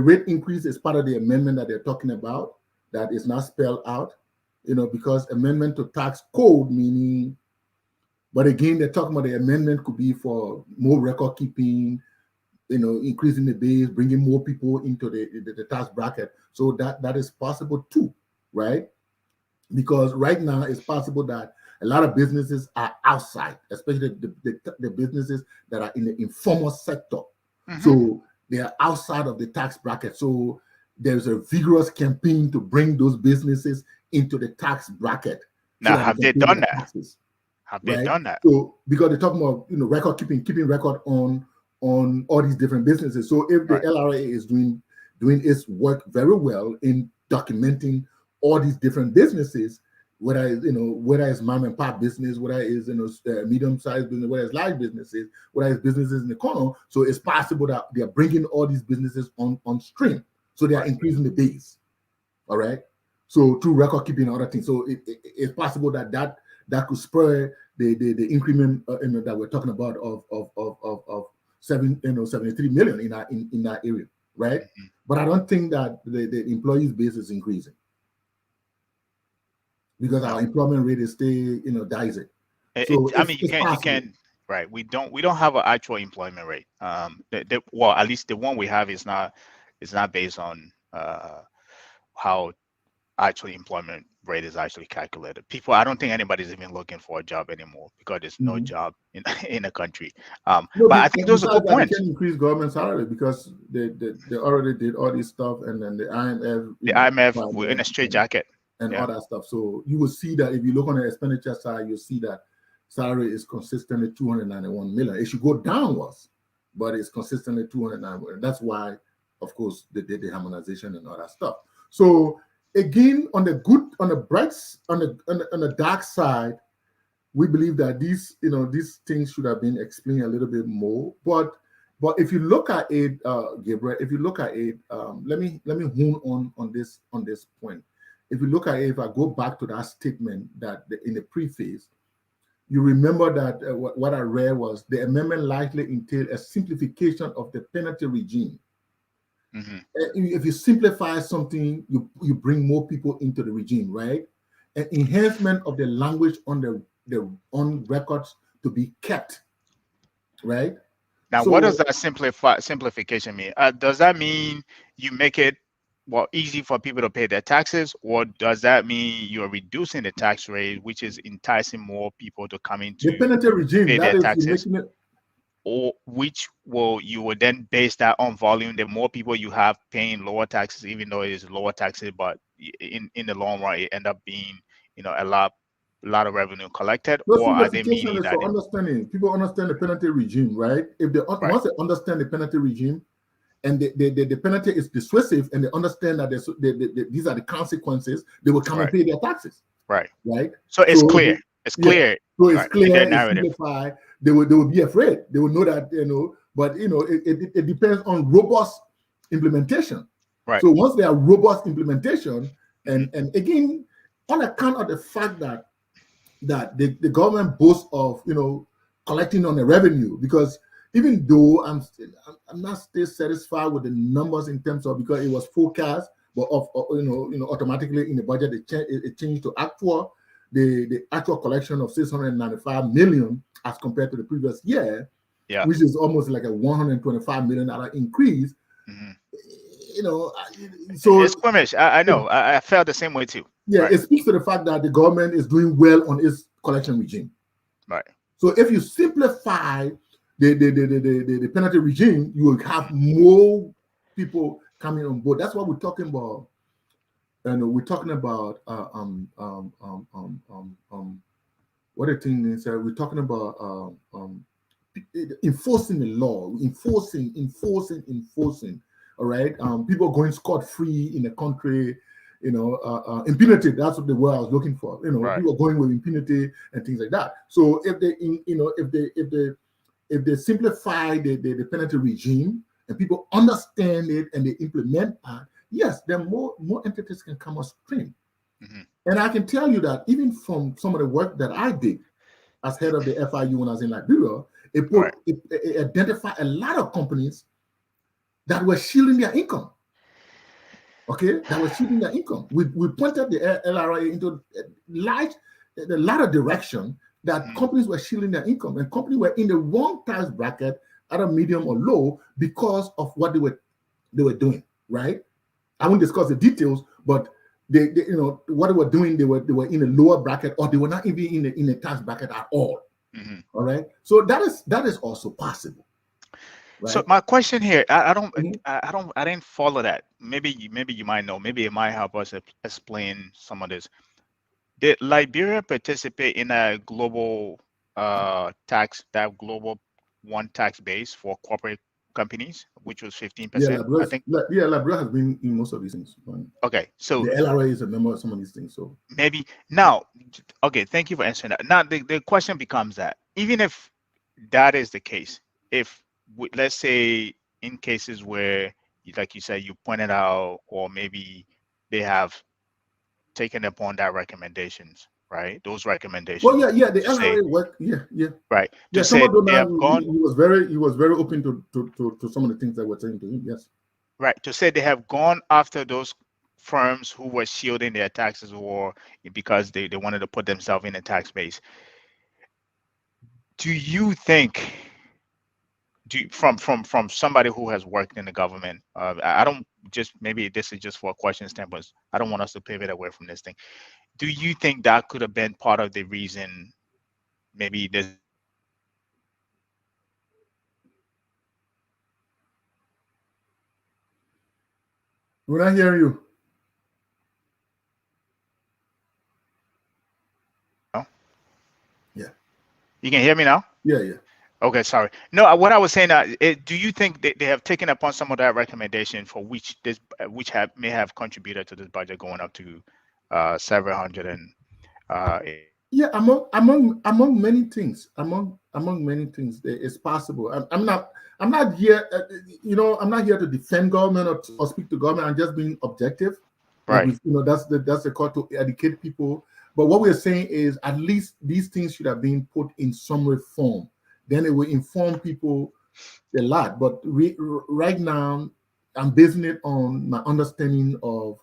rate increase is part of the amendment that they're talking about that is not spelled out? Because amendment to tax code meaning. But again, they're talking about the amendment could be for more record keeping, increasing the base, bringing more people into the tax bracket. So that is possible too, right? Because right now it's possible that a lot of businesses are outside, especially the businesses that are in the informal sector. Mm-hmm. So they are outside of the tax bracket. So there's a vigorous campaign to bring those businesses into the tax bracket so Now, that they have can they pay done their that? taxes, Have they right? done that? So because they're talking about record keeping record on all these different businesses. So if the Right. LRA is doing its work very well in documenting all these different businesses, whether it's mom and pop business, whether it's medium sized business, whether it's large businesses, whether it's businesses in the corner, so it's possible that they are bringing all these businesses on stream, so they are Right. increasing the base. All right. So through record keeping and other things, so it's possible that could spur the increment that we're talking about of 73 million in that area, right? Mm-hmm. But I don't think that the employees base is increasing because our No. employment rate is still dicey. It, So I it's mean, it's you possible. can, right? We don't have an actual employment rate. Well, at least the one we have is not based on how actually employment rate is actually calculated. People, I don't think anybody's even looking for a job anymore because there's no Mhm. job in in the country. No, But I think those are besides good that, they points. can increase government salary because they already did all this stuff, and then the IMF, The IMF, filed we're in a them, straight jacket. and Yeah. all that stuff. So you will see that if you look on the expenditure side, you'll see that salary is consistently 291 million. It should go downwards, but it's consistently 291 million. That's why, of course, they did the harmonization and all that stuff. So again, on the good, on the bright, on the dark side, we believe that these things should have been explained a little bit more. But if you look at it, Gabriel, if you look at it, let me hone on this point. If you look at it, if I go back to that statement in the preface, you remember that what I read was the amendment likely entailed a simplification of the penalty regime. Mm-hmm. If you simplify something, you bring more people into the regime, right? An enhancement of the language the on records to be kept, right? Now, what does So that simplification mean? Does that mean you make it easy for people to pay their taxes, or does that mean you're reducing the tax rate, which is enticing more people to come in the to penalty regime, pay that their is, you're taxes, making it. or which will you will then base that on volume? The more people you have paying lower taxes, even though it is lower taxes, but in the long run, it end up being a lot of revenue collected, No, or are they simplification meaning is that for understanding. People understand the penalty regime, right? If they right, once they understand the penalty regime, and the penalty is dissuasive, and they understand that these are the consequences, they will come and right, pay their taxes, right? right? So it's So clear. It's yeah, clear, so it's right, in clear, their it's narrative. simplified. They will be afraid. They will know that but it depends on robust implementation. Right. So once there are robust implementation, Mm-hmm. and again, on account of the fact that the government boasts of collecting on the revenue, because even though I'm not still satisfied with the numbers in terms of, because it was forecast, but automatically in the budget it changed to actual. The actual collection of 695 million as compared to the previous year, Yeah. which is almost like a $125 million increase. Hmm. So It's squeamish. I know. I felt the same way too. yeah, Right. it speaks to the fact that the government is doing well on its collection regime. Right. So if you simplify the penalty regime, you will have Mhm. more people coming on board. That's what we're talking about. And we're talking about what the thing is. We're talking about enforcing the law, enforcing. All right, people going scot free in the country. Impunity. That's what the word I was looking for. Right. People going with impunity and things like that. So if they simplify the penalty regime and people understand it and they implement that, yes, then more entities can come upstream. Hmm. And I can tell you that even from some of the work that I did as head of the FIU when I was in Liberia, Right. it identified a lot of companies that were shielding their income. Okay, that were shielding their income. We pointed the LRA into a lot of direction that Hmm. companies were shielding their income and companies were in the wrong tax bracket, either medium or low, because of what they were doing. Right. I won't discuss the details, but what they were doing, they were in a lower bracket, or they were not even in the tax bracket at all. Hmm. All right. So that is also possible. So Right. my question here, I don't, Mhm. I didn't follow that. Maybe you might know. Maybe it might help us explain some of this. Did Liberia participate in a global that global one tax base for corporate companies, which was Yeah, 15%? I think. Liberia has been in most of these things. Okay, so The LRA is a member of some of these things. So maybe now, okay, thank you for answering that. Now the question becomes that even if that is the case, if let's say in cases where, like you said, you pointed out, or maybe they have taken upon that recommendations, right? Those well, recommendations yeah, the to say, LRA work. Yeah, yeah, right, to yeah. say Thomas they Donald, have gone, he was very open to some of the things that were saying to him. Yes. right, to say they have gone after those firms who were shielding their taxes, or because they wanted to put themselves in a tax base. Do you think, from somebody who has worked in the government, I don't, just maybe this is just for a question standpoint, I don't want us to pivot away from this thing. Do you think that could have been part of the reason maybe this budget was so When I hear you, no? yeah, You can hear me now? yeah, yeah. Okay, sorry. No, what I was saying, do you think they have taken upon some of that recommendation for which which may have contributed to this budget going up to several hundred and 80 million? Yeah, among many things, among many things, it's possible. I'm not here, I'm not here to defend government or speak to government. I'm just being objective. Like Right, that's the call to educate people. But what we're saying is at least these things should have been put in some reform. Then it will inform people a lot. But right now, I'm basing it on my understanding of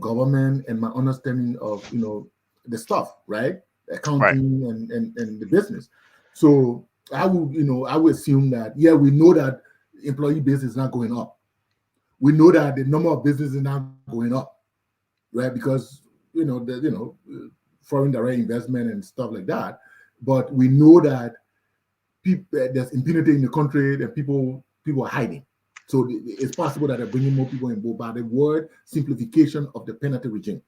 government and my understanding of the stuff, right? right. Accounting and the business. So I would assume that, yeah, we know that employee base is not going up. We know that the number of businesses is not going up, right? Because foreign direct investment and stuff like that. But we know that there's impunity in the country and people are hiding. So it's possible that they're bringing more people in board by the word simplification of the penalty regime.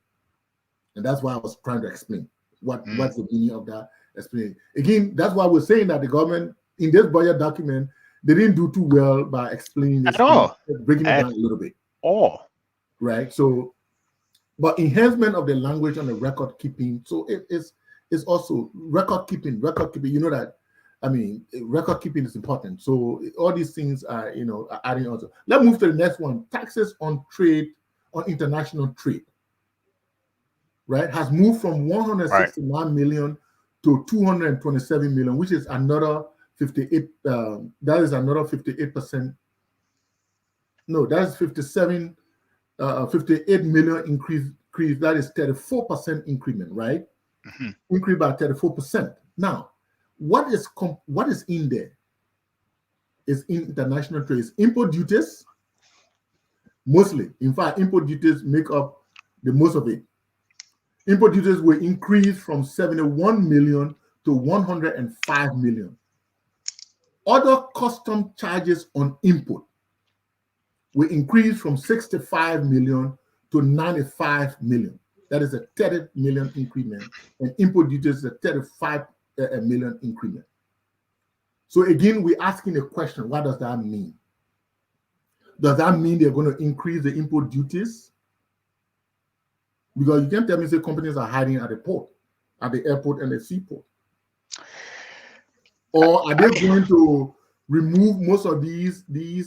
And that's why I was trying to explain Mm. what's the meaning of that. Explain again. That's why we're saying that the government in this budget document they didn't do too well by explaining At this, all, breaking it at down a little bit, all. right? So, but enhancement of the language on the record keeping. So it's also record keeping. Record keeping. You know that. I mean, record keeping is important. So all these things are adding on. Let's move to the next one. Taxes on trade, on international trade, right, has moved from Right, 169 million to 227 million, which is another 58. That is another 58%. No, that's 57. 58 million increase. That is 34% increment, right? Hmm. Increase by 34%. Now, what is in there? Is international trade, import duties mostly. In fact, import duties make up the most of it. Import duties will increase from 71 million to 105 million. Other custom charges on import will increase from 65 million to 95 million. That is a 30 million increment, and import duties is a 35 million increment. So again, we're asking a question: what does that mean? Does that mean they're going to increase the import duties? Because you can't tell me say companies are hiding at the port, at the airport and the seaport. Or are I they mean, going to remove most of these?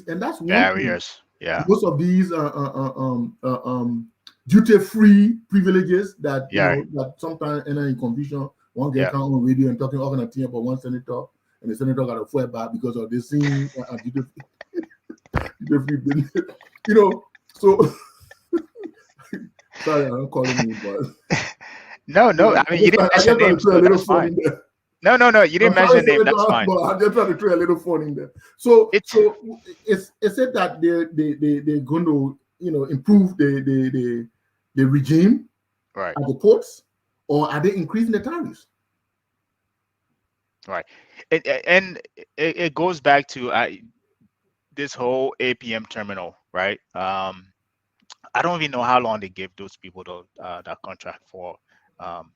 And that's one thing. barriers. Yeah. Most of these duty-free privileges that Yeah. that sometimes enter in confusion. One guy Yeah. come on radio and talking all kind of thing about one senator, and the senator got a full back because of this thing duty-free business. You know, so sorry, I'm calling you, but No, no. I mean, you didn't I mention just trying to names, throw a so little that's fun fine. in there. No, no, no. You I'm didn't sorry, mention name. Senator, That's fine. but I'm just trying to throw a little fun in there. So, It's it's said that they're going to improve the regime right, at the ports, or are they increasing the tariffs? right. And it goes back to this whole APM terminal, right? I don't even know how long they gave those people that contract for. Um,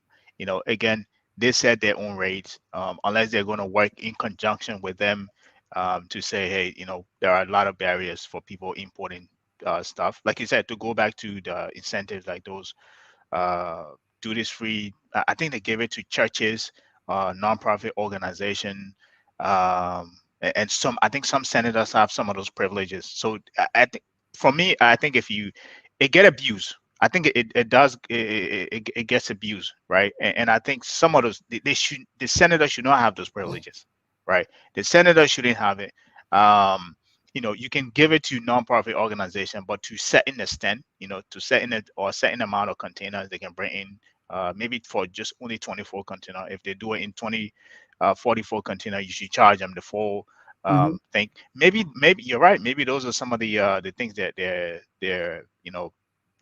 again, they set their own rates, unless they're going to work in conjunction with them, to say, hey, there are a lot of barriers for people importing stuff. Like you said, to go back to the incentives like those uh, duties free. I think they gave it to churches, nonprofit organization, and some. I think some senators have some of those privileges. So I think for me, I think if you it get abused. I think it does it gets abused, right? And I think some of those they should the senator should not have those privileges, right? The senator shouldn't have it. Um, you can give it to nonprofit organization, but to set in a stand, to set in it or set in amount of containers they can bring in, maybe for just only 24 container. If they do it in 44 container, you should charge them the full Mhm. thing. Maybe you're right. Maybe those are some of the things that they're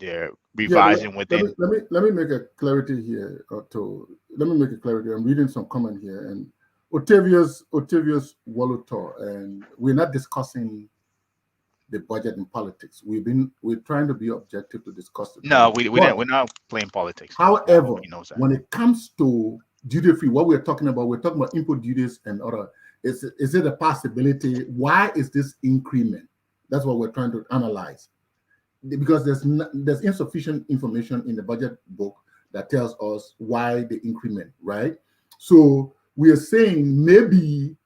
Yeah, but revising within. let me make a clarity here. Let me make a clarity. I'm reading some comment here, and Octavius Walutor, and we're not discussing the budget in politics. We're trying to be objective to discuss the No, budget. we But don't. We're not playing politics here. I hope however, he knows that. when it comes to duty free, what we're talking about input duties and other. Is it a possibility? Why is this increment? That's what we're trying to analyze, because there's insufficient information in the budget book that tells us why the increment, right? So we are saying maybe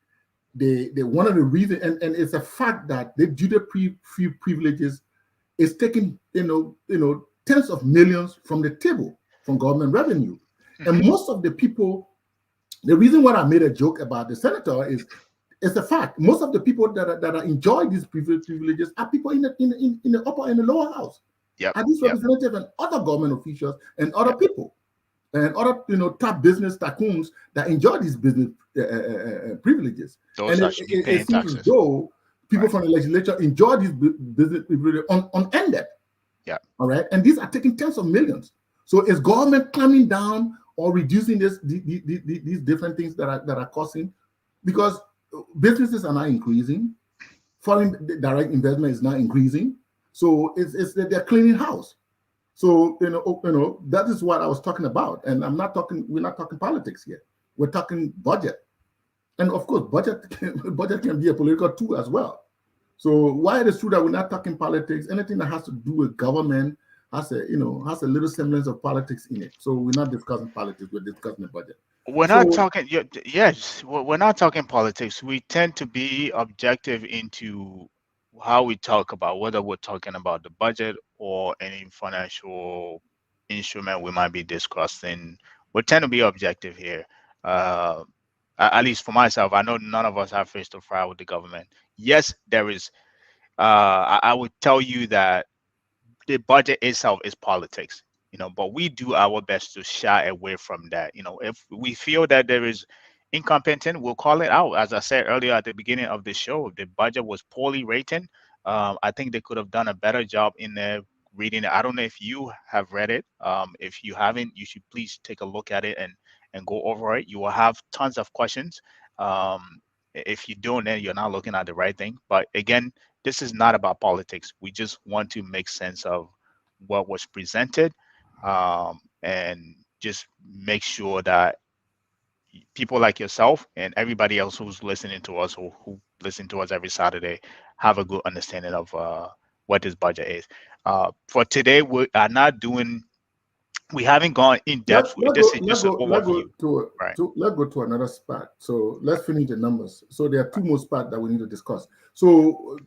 the one of the reasons, and it's a fact that the duty free privileges is taking tens of millions from the table from government revenue, and Hmm. most of the people. The reason why I made a joke about the senator is it's a fact. Most of the people that are enjoy these privileges are people in the upper and the lower house, Yep. are these Yep. representatives and other government officials and other Yep. people and other top business tycoons that enjoy these business privileges. Those And that should be it paying seems as taxes. though people Right. from the legislature enjoy these business privileges unended. Yeah. All right, and these are taking tens of millions. So is government clamping down or reducing these different things that are causing? Because businesses are not increasing, foreign direct investment is not increasing. So it's that they're cleaning house. So that is what I was talking about, and I'm not talking. We're not talking politics here. We're talking budget, and of course, budget can be a political tool as well. So why it is true that we're not talking politics, anything that has to do with government has a little semblance of politics in it. So we're not discussing politics. We're discussing the budget. We're not So talking. Yes, we're not talking politics. We tend to be objective into how we talk about whether we're talking about the budget or any financial instrument we might be discussing. We tend to be objective here. Uh, at least for myself, I know none of us have face to fire with the government. Yes, there is. I would tell you that the budget itself is politics, but we do our best to shy away from that. If we feel that there is incompetent, we'll call it out. As I said earlier at the beginning of the show, the budget was poorly written. I think they could have done a better job in there reading it. I don't know if you have read it. If you haven't, you should please take a look at it and go over it. You will have tons of questions. If you don't, then you're not looking at the right thing. But again, this is not about politics. We just want to make sense of what was presented, and just make sure that people like yourself and everybody else who's listening to us, who listen to us every Saturday, have a good understanding of what this budget is. For today, we are not doing. We haven't gone in Let depth. let This go is let just an go let overview, go to right? let go to another spot. So let's finish the numbers. So there are two more spots that we need to discuss. So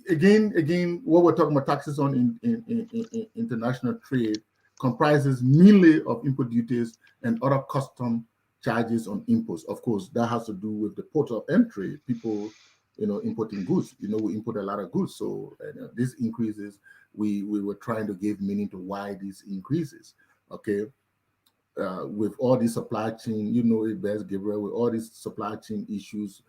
again, what we're talking about taxes on in international trade comprises mainly of import duties and other custom charges on imports. Of course, that has to do with the port of entry. People, importing goods. We import a lot of goods. So these increases, we were trying to give meaning to why these increases. Okay, with all these supply chain, it best, Gabriel, with all these supply chain issues,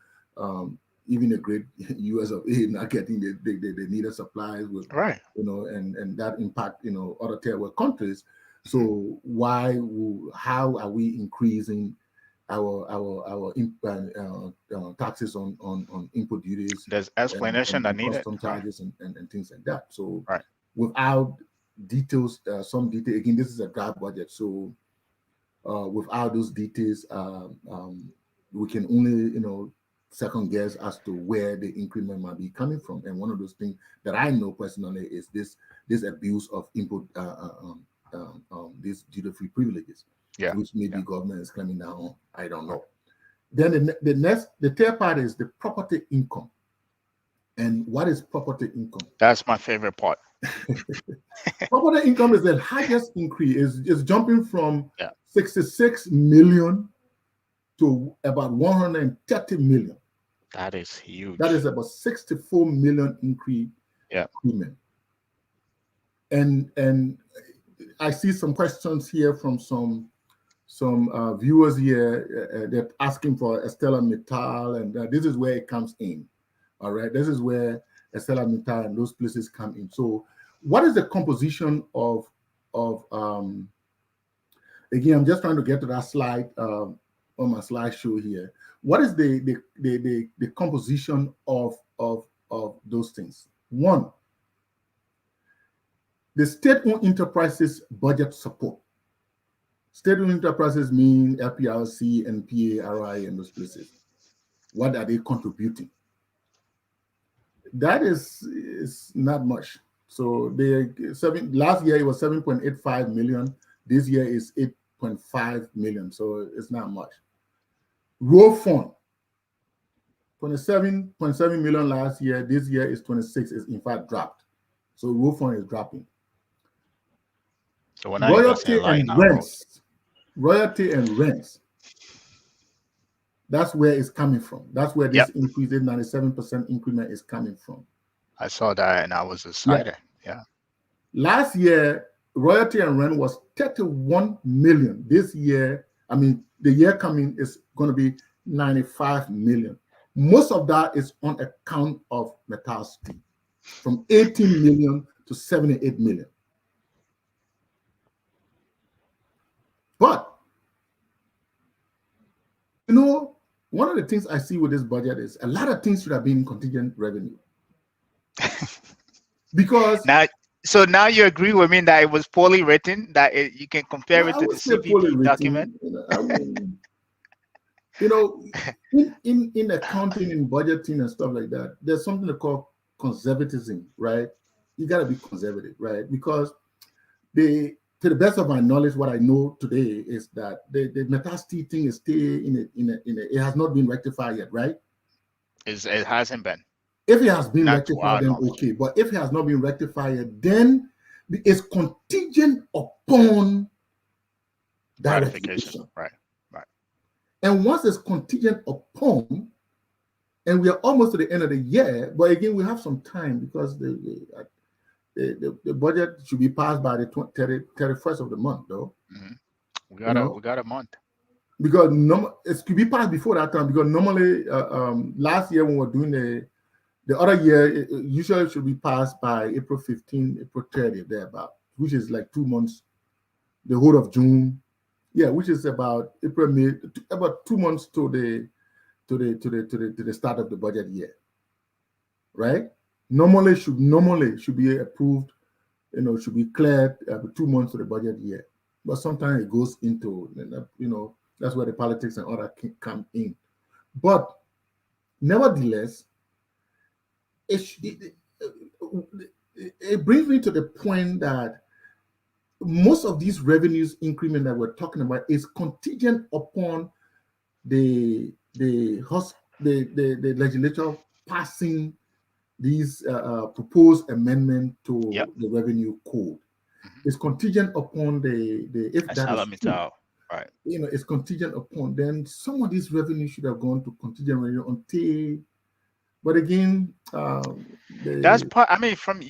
even the great US of A not getting the needed supplies with, Right. And that impact, other third world countries. So how are we increasing our taxes on input duties There's explanation that and needed. custom Right. charges and things like that. So Right. without details, some detail, again, this is a draft budget, so without those details, we can only second guess as to where the increment might be coming from. And one of those things that I know personally is this abuse of input, these duty-free privileges, Yeah. which maybe Yeah. government is claiming now on. I don't Right. know. Then the third part is the property income. And what is property income? That's my favorite part. Property income is the highest increase. Is jumping from Yeah. 66 million to about 130 million. That is huge. That is about 64 million increase. Yeah. And I see some questions here from some viewers here. They're asking for Estella Mittal, and this is where it comes in. All right, this is where Estella Mittal and those places come in. So, what is the composition of again? I'm just trying to get to that slide on my slideshow here. What is the composition of those things? One, the state-owned enterprises budget support. State-owned enterprises mean LPRC, NPA, RI, and those places. What are they contributing? That is not much. So last year it was 7.85 million. This year is 8.5 million. So it's not much. Road fund, 27.7 million last year. This year is 26. Is in fact dropped. So road fund is dropping. So we're not investing a lot in our roads. Royalty and rents. That's where it's coming from. That's where this increase, 97% increment is coming from. I saw that and I was excited. Yeah. Last year, royalty and rent was 31 million. This year, the year coming is going to be 95 million. Most of that is on account of Metal Steel, from 18 million to 78 million. But, one of the things I see with this budget is a lot of things should have been contingent revenue. Because now you agree with me that it was poorly written, that you can compare it to the CPP document? In accounting and budgeting and stuff like that, there's something they call conservatism, right? You got to be conservative, right? Because to the best of my knowledge, what I know today is that the Metal Steel thing is still it has not been rectified yet, right? It hasn't been. If it has been rectified, then okay. But if it has not been rectified yet, then it's contingent upon that ratification. Right. And once it's contingent upon, and we are almost to the end of the year, but again, we have some time because the budget should be passed by the 31st of the month, though. Hmm. You We know, got a month. because it could be passed before that time. Because normally, last year when we were doing the other year, it usually should be passed by April 15, April 30th, thereabout, which is like 2 months, the whole of June. Yeah, which is about April, May, about 2 months to the start of the budget year, right? Normally should be approved, should be cleared 2 months to the budget year. But sometimes it goes into, that's where the politics and all that come in. But nevertheless, it brings me to the point that most of these revenues increment that we're talking about is contingent upon the legislature passing these proposed amendment Yep. to the revenue code. Hmm. It's contingent upon the if That's that how is let me true. tell. Right. It's contingent upon. Then some of these revenue should have gone to contingent revenue until. But again, That's the part. I mean, from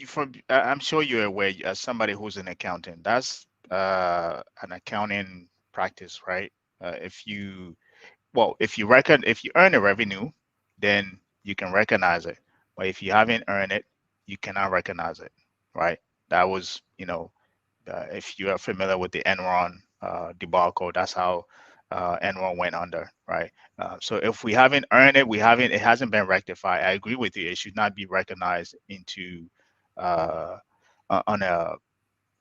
I'm sure you're aware as somebody who's an accountant. That's an accounting practice, right? If you if you earn a revenue, then you can recognize it. But if you haven't earned it, you cannot recognize it, right? That was, if you are familiar with the Enron debacle, that's how Enron went under, right? So if we haven't earned it, it hasn't been rectified. I agree with you. It should not be recognized into uh, on a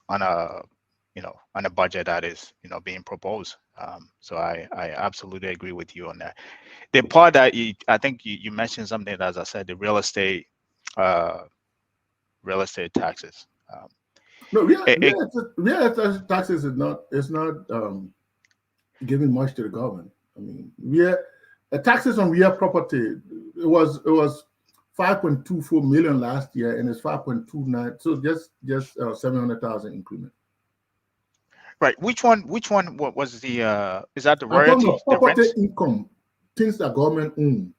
on a budget that is being proposed. So I absolutely agree with you on that. The part that I think you mentioned something, as I said, the uh, real estate taxes. no It, it real estate taxes is not it's not giving much to the government. I mean, taxes on real property, it was 5.24 million last year, and it's 5.29. So just 700,000 increment. right. Which one? What was the? Is that the I'm talking royalty, about the property rents? income, things that government own.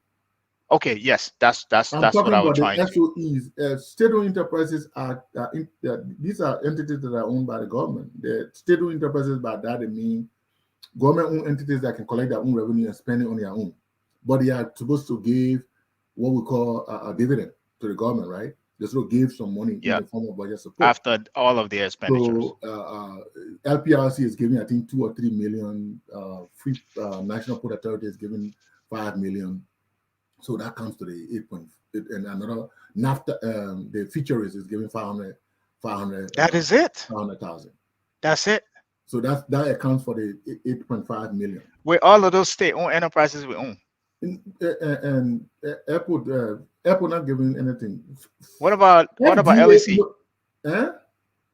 Okay, yes, I'm that's what talking I was about the trying to. SOEs. State-owned enterprises these are entities that are owned by the government. The state-owned enterprises, by that, I mean government-owned entities that can collect their own revenue and spend it on their own. But they are supposed to give what we call a dividend to the government, right? They're supposed to give some money in Yeah, the form of budget support. after all of the expenditures. So LPRC is giving, I think, 2 or 3 million. Free National Port Authority is giving 5 million. So that comes to the 8.8, and another NAFTA. The Fisheries is giving 500, That is it. 500,000. That's it. So that accounts for the 8.5 million. Where all of those state-owned enterprises we own. And Apple not giving anything. What about FDA, LEC?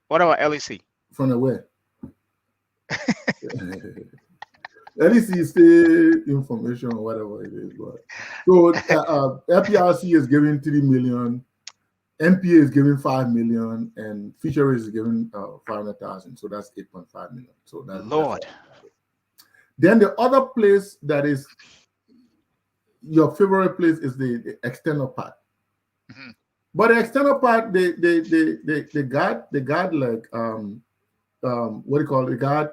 What about LEC? from the where? At least you stay information or whatever it is. But so LPRC is giving 3 million, MPA is giving 5 million, and Fisheries is giving 500,000. So that's 8.5 million. So that's Lord. all. Then the other place that is your favorite place is the external part. Hmm. But the external part, they got like what do you call it? They got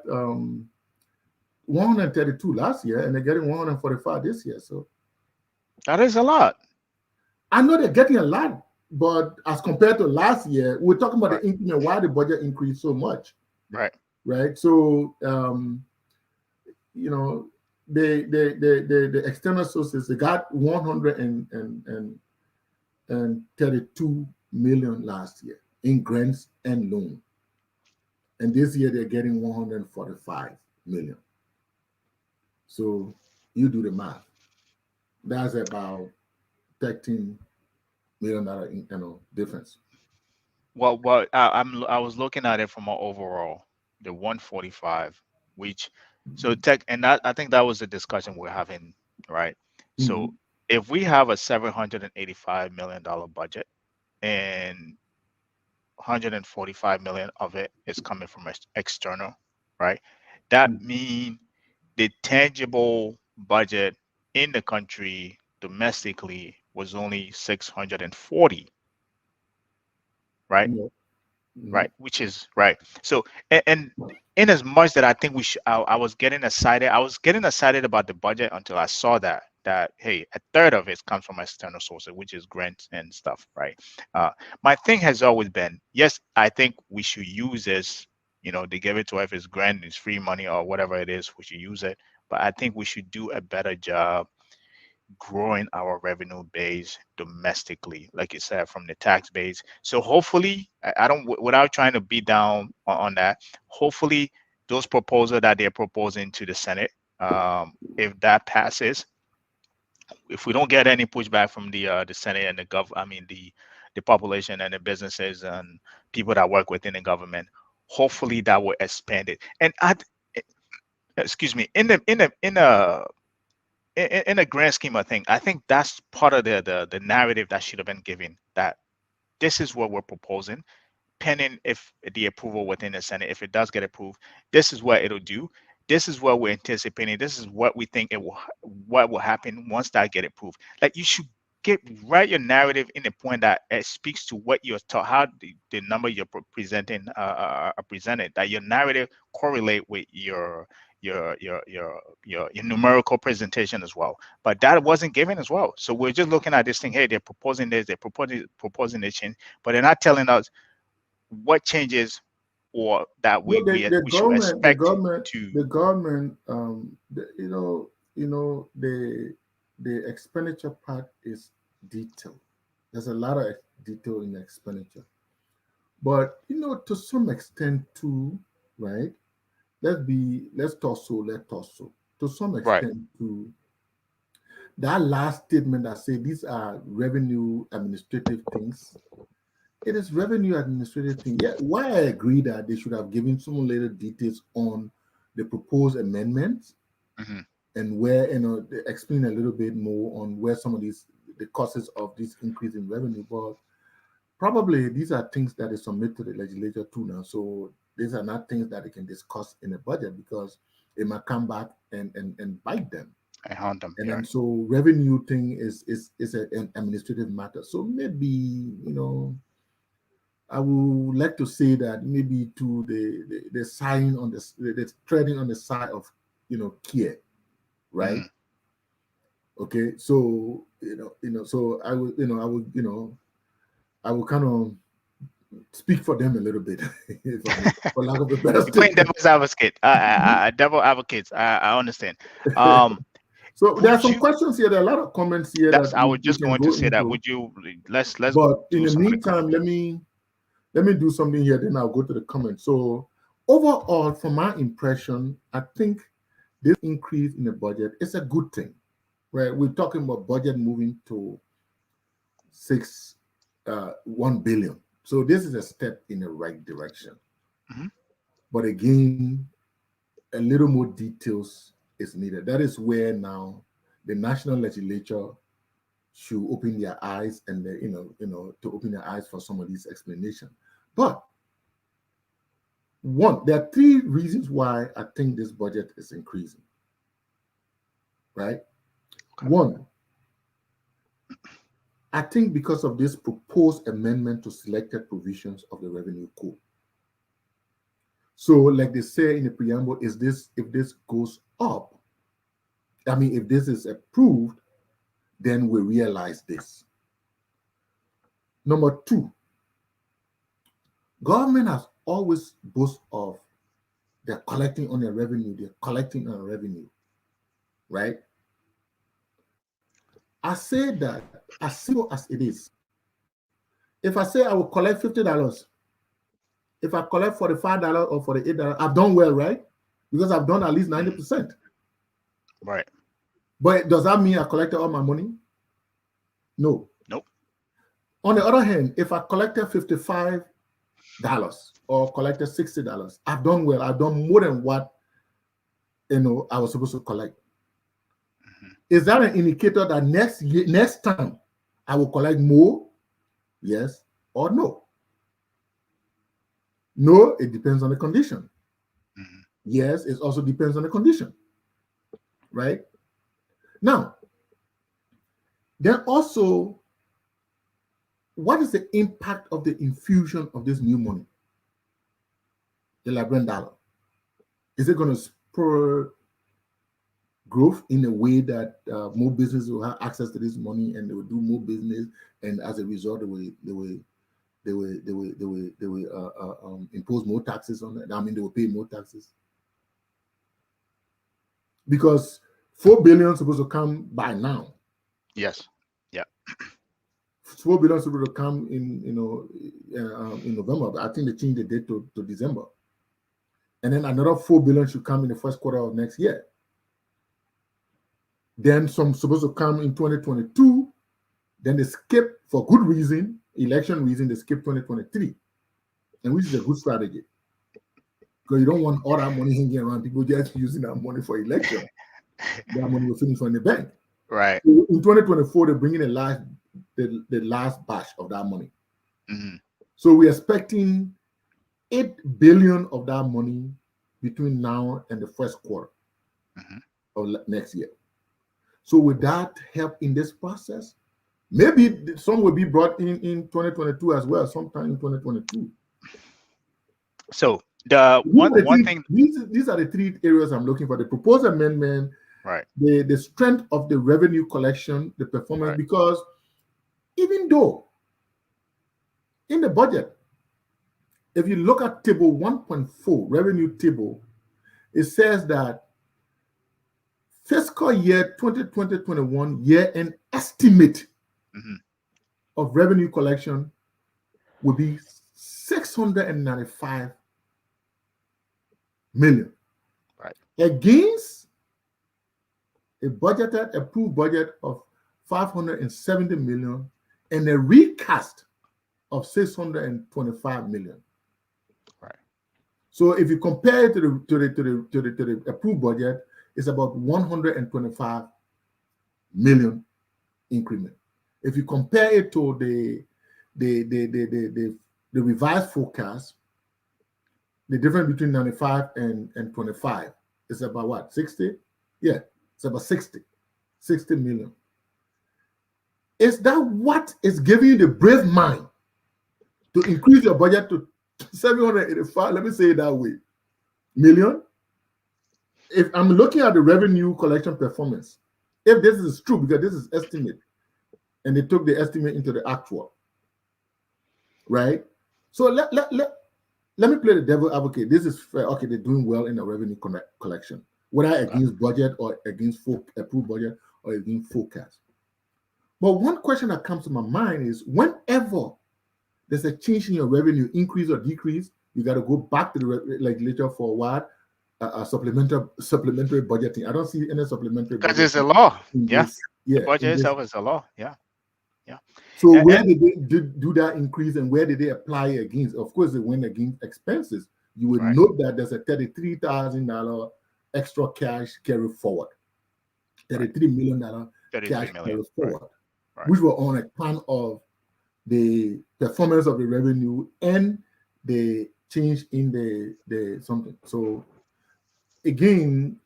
132 last year, and they're getting 145 this year. So That is a lot. I know they're getting a lot, but as compared to last year, we're talking about Right. the increment, why the budget increased so much, Right. right? So you know, the external sources, they got 132 million last year in grants and loan, and this year they're getting 145 million. So you do the math. That's about $13 million difference. Well, I was looking at it from an overall, the 145, which so tech, and that I think that was the discussion we're having, right? So Mhm. if we have a $785 million budget and 145 million of it is coming from external, right? That Mhm. mean the tangible budget in the country domestically was only 640, right? Yeah. Mhm. right? Which is right. So, and in as much that I think we should, I was getting excited. I was getting excited about the budget until I saw that hey, a third of it comes from external sources, which is grants and stuff, right? Uh, my thing has always been, yes, I think we should use this. They give it to us if it's grant, it's free money or whatever it is, we should use it. But I think we should do a better job growing our revenue base domestically, like you said, from the tax base. So hopefully, I don't, without trying to beat down on that, hopefully those proposals that they're proposing to the Senate, if that passes, if we don't get any pushback from the Senate and I mean the population and the businesses and people that work within the government, hopefully that will expand it. And excuse me, in the grand scheme of things, I think that's part of the narrative that should have been given. That this is what we're proposing, pending if the approval within the Senate, if it does get approved, this is what it'll do. This is what we're anticipating. This is what we think what will happen once that get approved. Like you should write your narrative in the point that it speaks to what you're taught, how the number you're presenting are presented. That your narrative correlate with your numerical presentation as well. But that wasn't given as well. So we're just looking at this thing. Hey, they're proposing this. They're proposing this change, but they're not telling us what changes or that No, the we should government, the expect government, to. the government, the expenditure part is detailed. There's a lot of detail in expenditure, but to some extent too, right? Let's talk so. To some Right. extent too, that last statement that say these are revenue administrative things. It is revenue administrative thing. Yeah, why I agree that they should have given some later details on the proposed amendments Hmm. and where they explain a little bit more on where some of these the causes of this increase in revenue. But probably these are things that is submitted to the legislature too now. So these are not things that they can discuss in a budget because it might come back and bite them. I hunt them. And Yeah. then so revenue thing is an administrative matter. So maybe I would like to say that maybe to the sign on the treading on the side of care, right? Hmm. Okay, so so I will kind of speak for them a little bit, if I may, for lack of a better You're playing statement. devil's advocate. Devil advocates. I understand. Um, So there are would some you? questions here. There are a lot of comments here That's. that I was we just can going to go say that. into. Would you? Let's But in do the some of the meantime, comments. let me do something here. Then I'll go to the comments. So overall, from my impression, I think this increase in the budget is a good thing. Right? We're talking about budget moving to 1 billion. So this is a step in the right direction. Hmm. But again, a little more details is needed. That is where now the national legislature should open their eyes and to open their eyes for some of these explanations. But there are three reasons why I think this budget is increasing. Right? Okay. One, I think because of this proposed amendment to selected provisions of the revenue code. So, like they say in the preamble, if this goes up, I mean, if this is approved, then we realize this. Number two, government has always boast of they're collecting on their revenue, right? I say that as simple as it is. If I say I will collect $50, if I collect $45 or $48, I've done well, right? Because I've done at least Mm. 90%. Right. But does that mean I collected all my money? No. Nope. On the other hand, if I collected $55 or collected $60, I've done well. I've done more than what I was supposed to collect. Hmm. Is that an indicator that next time I will collect more? Yes or no? No, it depends on the condition. Hmm. Yes, it also depends on the condition. Right? Now, then also, what is the impact of the infusion of this new money? the Liberian dollar, is it going to spur growth in a way that more businesses will have access to this money and they will do more business, and as a result, they will impose more taxes on it. I mean, they will pay more taxes because 4 billion is supposed to come by now. Yes. Yeah. 4 billion is supposed to come in November. I think they changed the date to December, and then another 4 billion should come in the first quarter of next year. Then some supposed to come in 2022. Then they skip for good reason, election reason. They skip 2023, and which is a good strategy because you don't want all that money hanging around. People just using that money for election. That money will finish in the bank. Right. So in 2024, they bring in the last batch of that money. Mm-hmm. So we're expecting 8 billion of that money between now and the first quarter of next year. So would that help in this process? Maybe some will be brought in 2022 as well, sometime in 2022. So the one thing, these are the three areas I'm looking for: the proposed amendment, right, the strength of the revenue collection, the performance. right. Because even though in the budget, if you look at table 1.4 revenue table, it says that fiscal year 2020-21 year-end estimate of revenue collection will be 695 million. Right. Against a approved budget of 570 million and a recast of 625 million. Right. So if you compare it to the approved budget, it's about 125 million increment. If you compare it to the revised forecast, the difference between 95 and 25 is about what, 60? Yeah, it's about 60 million. Is that what is giving you the brave mind to increase your budget to 785, let me say it that way, million? If I'm looking at the revenue collection performance, if this is true, because this is estimate, and they took the estimate into the actual, right? So let me play the devil advocate. This is fair. Okay, they're doing well in the revenue collection, whether against budget or against approved budget or against forecast. But one question that comes to my mind is whenever there's a change in your revenue, increase or decrease, you got to go back to the legislature for what? Supplementary budgeting. I don't see any supplementary Because budgeting it's a law. in Yeah. this. The Yeah, budget in this. itself is a law. Yeah. Yeah. So where And did they do that increase and where did they apply it against? Of course, they went against expenses. You would right. note that there's a $33,000 extra cash carry forward. $33 million cash carry forward, Right. which were on account of the performance of the revenue and the change in the something. So again,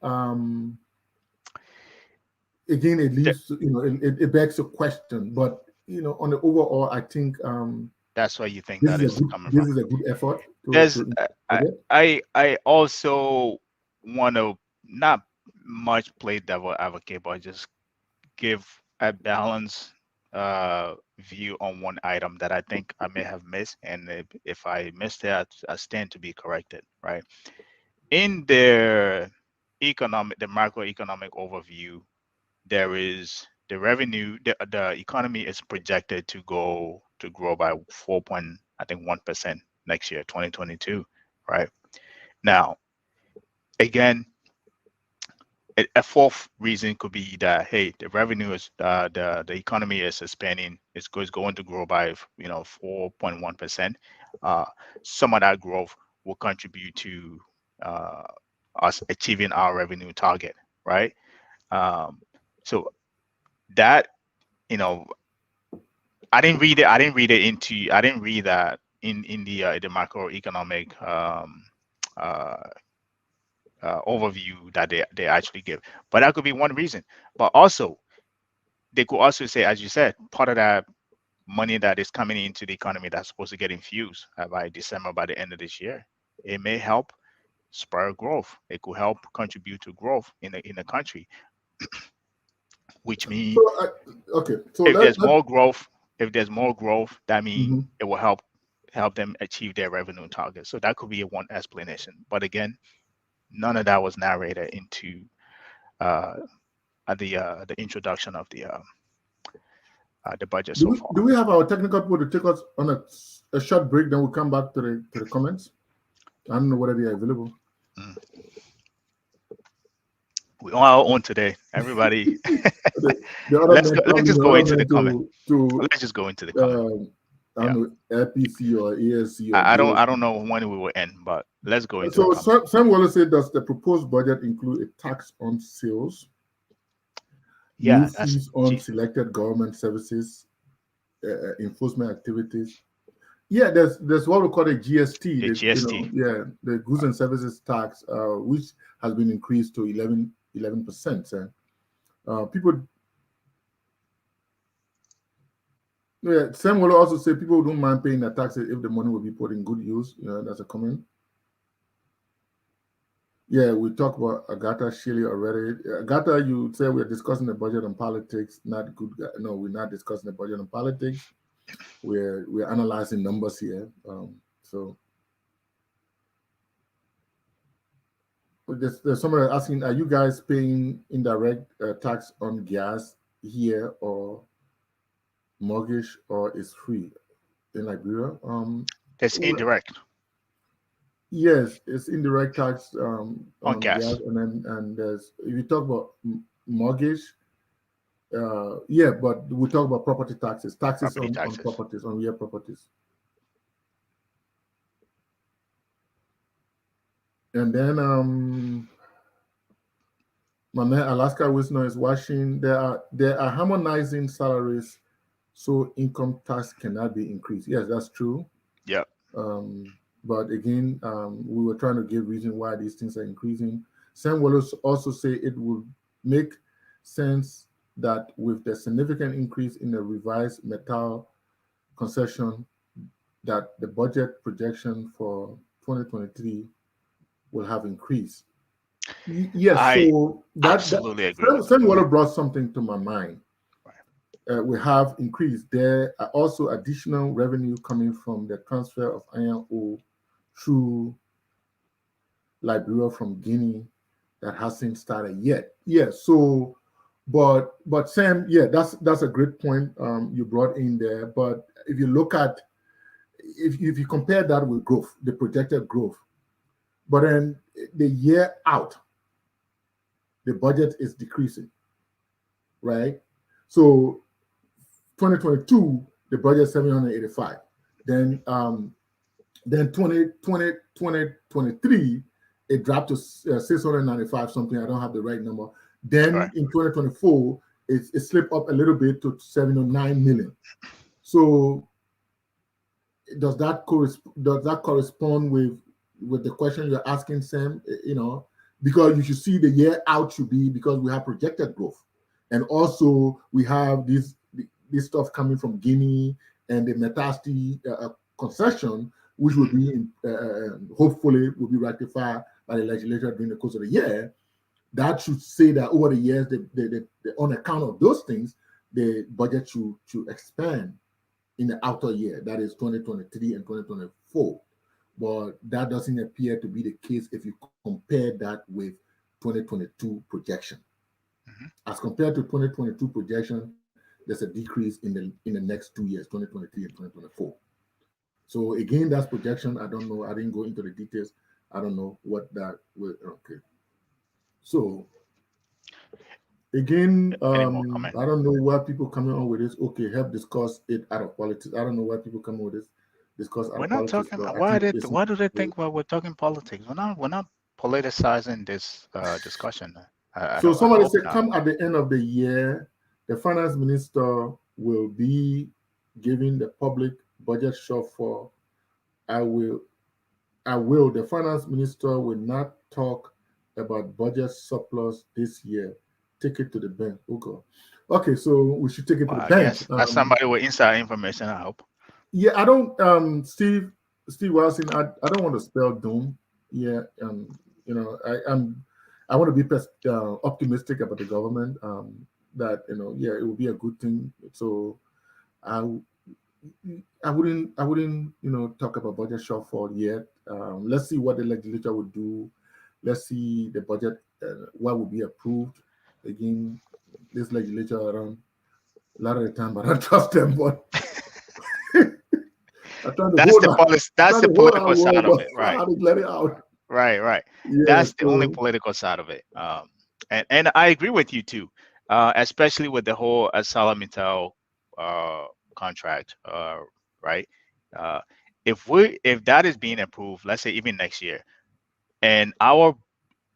it leaves, it begs a question. But on the overall, I think that's where you think this that is is a good coming this from. is a good effort There's to I also want to not much play devil advocate, but just give a balanced view on one item that I think I may have missed, and if I missed it, I stand to be corrected. Right. In the macroeconomic overview, there is the revenue. The economy is projected to grow by 4.1% next year, 2022. Right. Now, again, a fourth reason could be that, hey, the revenue is the economy is expanding. It's going to grow by 4.1%. Some of that growth will contribute to us achieving our revenue target, right? So that, I didn't read it. I didn't read that in the macroeconomic overview that they actually give. But that could be one reason. But also, they could also say, as you said, part of that money that is coming into the economy that's supposed to get infused by December, by the end of this year, it may help spur growth. It could help contribute to growth in the country, which means So okay, so if let there's let more growth, that means mhm. it will help them achieve their revenue target. So that could be one explanation. But again, none of that was narrated into uh, the introduction of the budget Do so we far. do we have our technical people to take us on a short break? Then we'll come back to the comments. I don't know whether they are available. Mm. We on our own today. Everybody, The other men let's come, just the go other into men the comment. to Let's just go into the comment. um, I don't Yeah, know, LPC or ASC or I don't JSC. know when we will end, but let's go into the So comment. Sam Wallace said, does the proposed budget include a tax on sales, new Yeah, that's fees on selected government services, enforcement activities? Yeah, there's what we call a GST. the GST. The goods and services tax, which has been increased to 11%. People, yeah, Sam will also say people don't mind paying the taxes if the money will be put in good use. That's a comment. Yeah, we talked about Agatha Shelley already. Agatha, you said we're discussing the budget on politics, not good. No, we're not discussing the budget on politics. We're analyzing numbers here. So there's somebody asking, are you guys paying indirect tax on gas here or mortgage or is free in Liberia? That's Well, indirect yes, it's indirect tax on on gas, gas, and there's if you talk about mortgage, yeah, but we talk about property taxes, taxes property on taxes. properties, on real properties, and then my man Alaska Wisdom is watching. There are harmonizing salaries, so income tax cannot be increased. Yes, that's true. Yeah, Um, but again, we were trying to give reason why these things are increasing. Sam Wallace also say it would make sense that with the significant increase in the revised metal concession, that the budget projection for 2023 will have increased. Yes, I so that absolutely agree with Sam that. Wallace brought something to my mind. Right. We have increased. There are also additional revenue coming from the transfer of iron ore through Liberia from Guinea that hasn't started yet. Yeah. So, but Sam, yeah, that's a great point you brought in there. But if you look at if you compare that with growth, the projected growth, but then the year out, the budget is decreasing, right? So 2022, the budget 785. Then then 2023, it dropped to 695 something. I don't have the right number. All right. Then in 2024, it slipped up a little bit to 709 million. So does that correspond with the question you're asking, Sam? Because you should see the year out should be because we have projected growth, and also we have this stuff coming from Guinea and the Metasti concession, which will Mhm. be hopefully will be ratified by the legislature during the course of the year. That should say that over the years, on account of those things, the budget should expand in the outer year, that is 2023 and 2024. But that doesn't appear to be the case if you compare that with 2022 projection. Mhm. As compared to 2022 projection, there's a decrease in the next 2 years, 2023 and 2024. So again, that's projection. I don't know. I didn't go into the details. I don't know what that will. Okay. So again, Any more comment? I don't know why people coming on with this. Okay, help discuss it out of politics. I don't know why people coming with this discuss out We're of not politics, talking. but I Why think did? it's Why do they think we're talking politics? We're not politicizing this discussion. so. I Somebody hope said, not. come at the end of the year, the finance minister will be giving the public budget shortfall. I will. I will. The finance minister will not talk about budget surplus this year. Take it to the bank. Oh God. Okay, so we should take it to Well, the I bank. guess that's somebody with inside information. I hope. Yeah, I don't, Steve. Steve Wilson, I don't want to spell doom. Yeah, you know, I want to be optimistic about the government. That yeah, it will be a good thing. So I I wouldn't talk about budget shortfall yet. Let's see what the legislature would do. Let's see the budget, what will be approved. Again, this legislature around a lot of the time, but I don't trust them. But I try to That's hold the out. policy. I That's try the to hold out political word, side of but it, I right? had to let it out. Right, right. Yeah. That's the only So political side of it. And I agree with you too, especially with the whole Asalamintel uh, contract, right? Uh, if that is being approved, let's say even next year, and our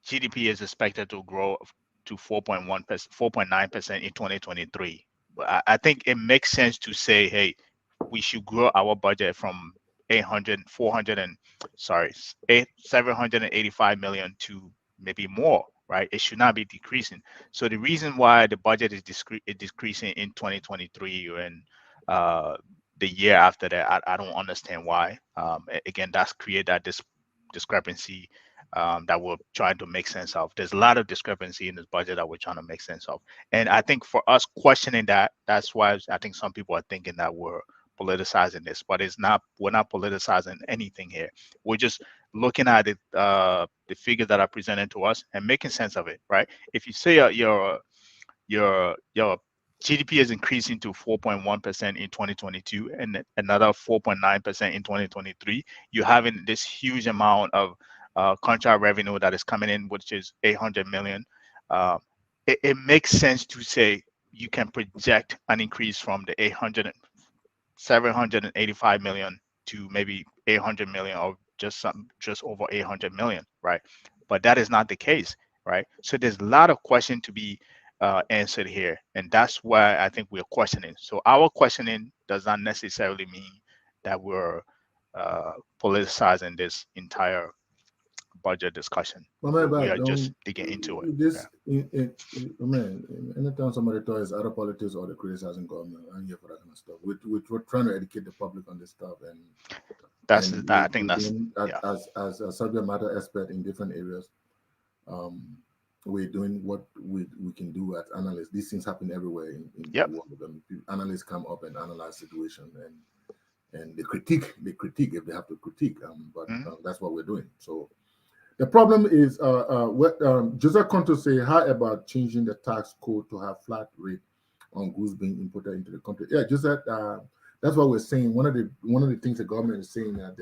GDP is expected to grow to 4.1%, 4.9% in 2023. But I think it makes sense to say, hey, we should grow our budget from 800, 400 and sorry, 785 million to maybe more, right? It should not be decreasing. So the reason why the budget is decreasing in 2023 and uh, the year after that, I don't understand why. Again, that's create that discrepancy that we're trying to make sense of. There's a lot of discrepancy in this budget that we're trying to make sense of. And I think for us questioning that, that's why I think some people are thinking that we're politicizing this, but it's not. We're not politicizing anything here. We're just looking at it, the figures that are presented to us, and making sense of it, right? If you say your GDP is increasing to 4.1% in 2022 and another 4.9% in 2023. You're having this huge amount of contract revenue that is coming in, which is 800 million. Uh, it makes sense to say you can project an increase from the 785 million to maybe 800 million or just over 800 million, right? But that is not the case, right? So there's a lot of question to be answered here, and that's why I think we're questioning. So our questioning does not necessarily mean that we're uh, politicizing this entire budget discussion. my man, We back are just don't digging into it. Yeah, this. Man, anytime somebody throws out of politics or they're criticizing government, I'm here for that kind of stuff. We're trying to educate the public on this stuff, that's and I think we that's doing yeah. as a subject matter expert in different areas. Um, we're doing what we can do as analysts. These things happen everywhere in the Yep. world. I mean, analysts come up and analyze situation and they critique if they have to critique. But Mhm. that's what we're doing. So the problem is what Joseph Conto say. How about changing the tax code to have flat rate on goods being imported into the country? Yeah, Joseph. That's what we're saying. One of the things the government is saying that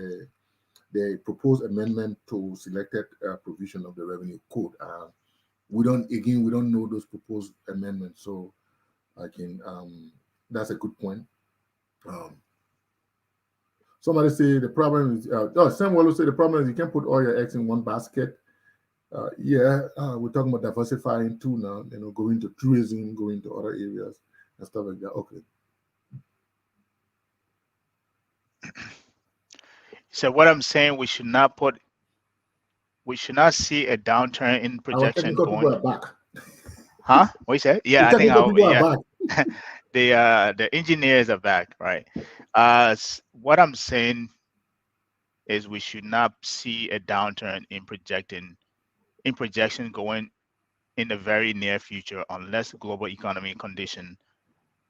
the proposed amendment to selected provision of the revenue code. We don't know those proposed amendments, so I can. That's a good point. Um, Somebody say the problem is. Sam Wallow say the problem is you can't put all your eggs in one basket. Yeah, we're talking about diversifying too now. Going to tourism, going to other areas and stuff like that. Okay. So what I'm saying, we should not see a downturn in Our projection technical people going. are back. Huh? What you said? The Yeah, I think technical I people are yeah. back. The engineers are back, right? What I'm saying is we should not see a downturn in projection going in the very near future unless global economy condition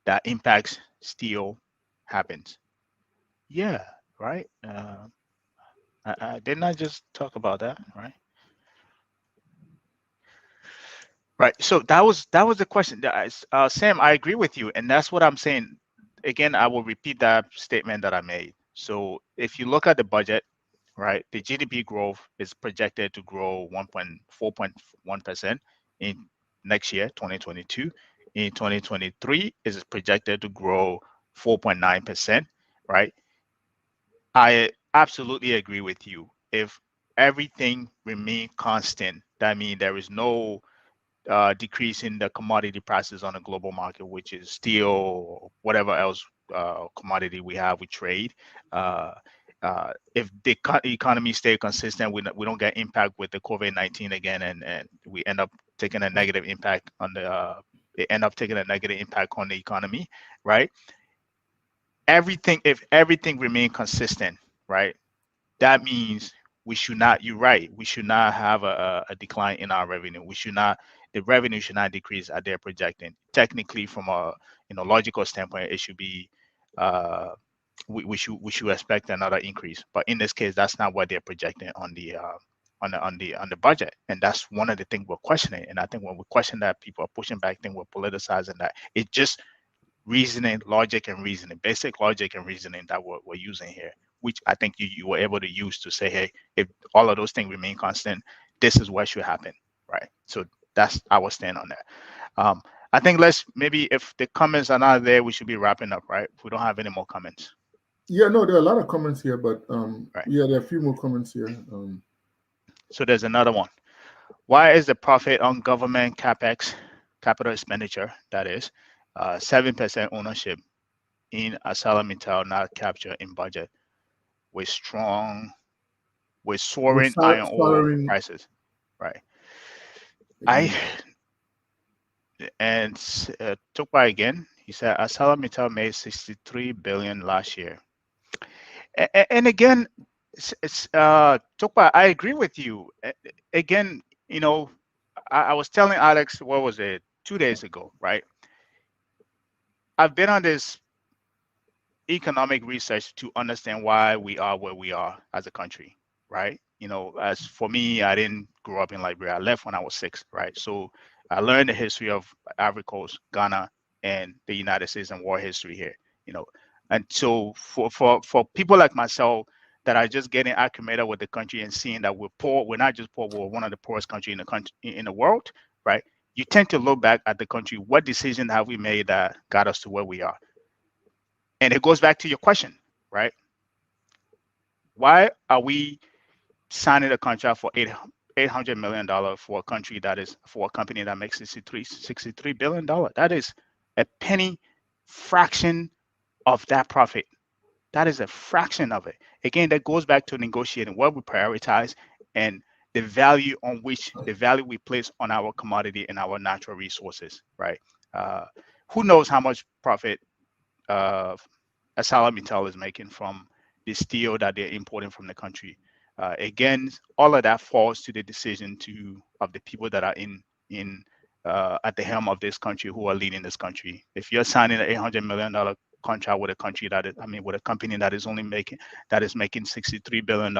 that impacts steel happens. Yeah, right. I didn't I just talk about that, right? Right. So that was the question. Sam, I agree with you, and that's what I'm saying. Again, I will repeat that statement that I made. So if you look at the budget, right, the GDP growth is projected to grow 1.4.1% in next year, 2022. In 2023, is projected to grow 4.9%, right? I absolutely agree with you. If everything remain constant, that means there is no decrease in the commodity prices on the global market, which is steel or whatever else commodity we have, we trade. Uh, if the economy stay consistent, we don't get impact with the COVID-19 again, and we end up taking a negative impact on the. It end up taking a negative impact on the economy, right? Everything, if everything remain consistent, right? that means we should not, you're right, we should not have a decline in our revenue. We should not, the revenue should not decrease as they're projecting. Technically, from a logical standpoint, it should be we should expect another increase. But in this case, that's not what they're projecting on the on the budget, and that's one of the things we're questioning. And I think when we question that, people are pushing back, think we're politicizing that. It's just reasoning, logic, and reasoning, basic logic and reasoning that we're using here, which I think you were able to use to say, hey, if all of those things remain constant, this is what should happen, right? So that's our stand on that. I think let's maybe, if the comments are not there, we should be wrapping up, right? If we don't have any more comments, Yeah, no, there are a lot of comments here, but right? yeah, there are a few more comments here. So there's another one. Why is the profit on government capex, capital expenditure, that is, 7% ownership in ArcelorMittal not captured in budget with With soaring iron ore following prices, right? I again. and Tukpa again. He said ArcelorMittal made 63 billion last year, and again, Tukpa, I agree with you. Again, I was telling Alex, what was it, 2 days ago, right? I've been on this economic research to understand why we are where we are as a country, right? As for me, I didn't grow up in Liberia. I left when I was 6, right? So I learned the history of Ivory Coast, Ghana, and the United States and war history here, you know. And so for people like myself that are just getting acclimated with the country and seeing that we're poor, we're not just poor, we're one of the poorest country in the world, right? You tend to look back at the country. What decision have we made that got us to where we are? And it goes back to your question, right? Why are we signing a contract for $800 million for a country that is, for a company that makes $63 billion? That is a penny fraction of that profit. That is a fraction of it. Again, that goes back to negotiating what we prioritize and the value we place on our commodity and our natural resources, right? Uh, who knows how much profit uh, ArcelorMittal is making from the steel that they're importing from the country. Again, all of that falls to the decision of the people that are in at the helm of this country, who are leading this country. If you're signing an $800 million contract with a country that is, I mean, with a company that is making $63 billion,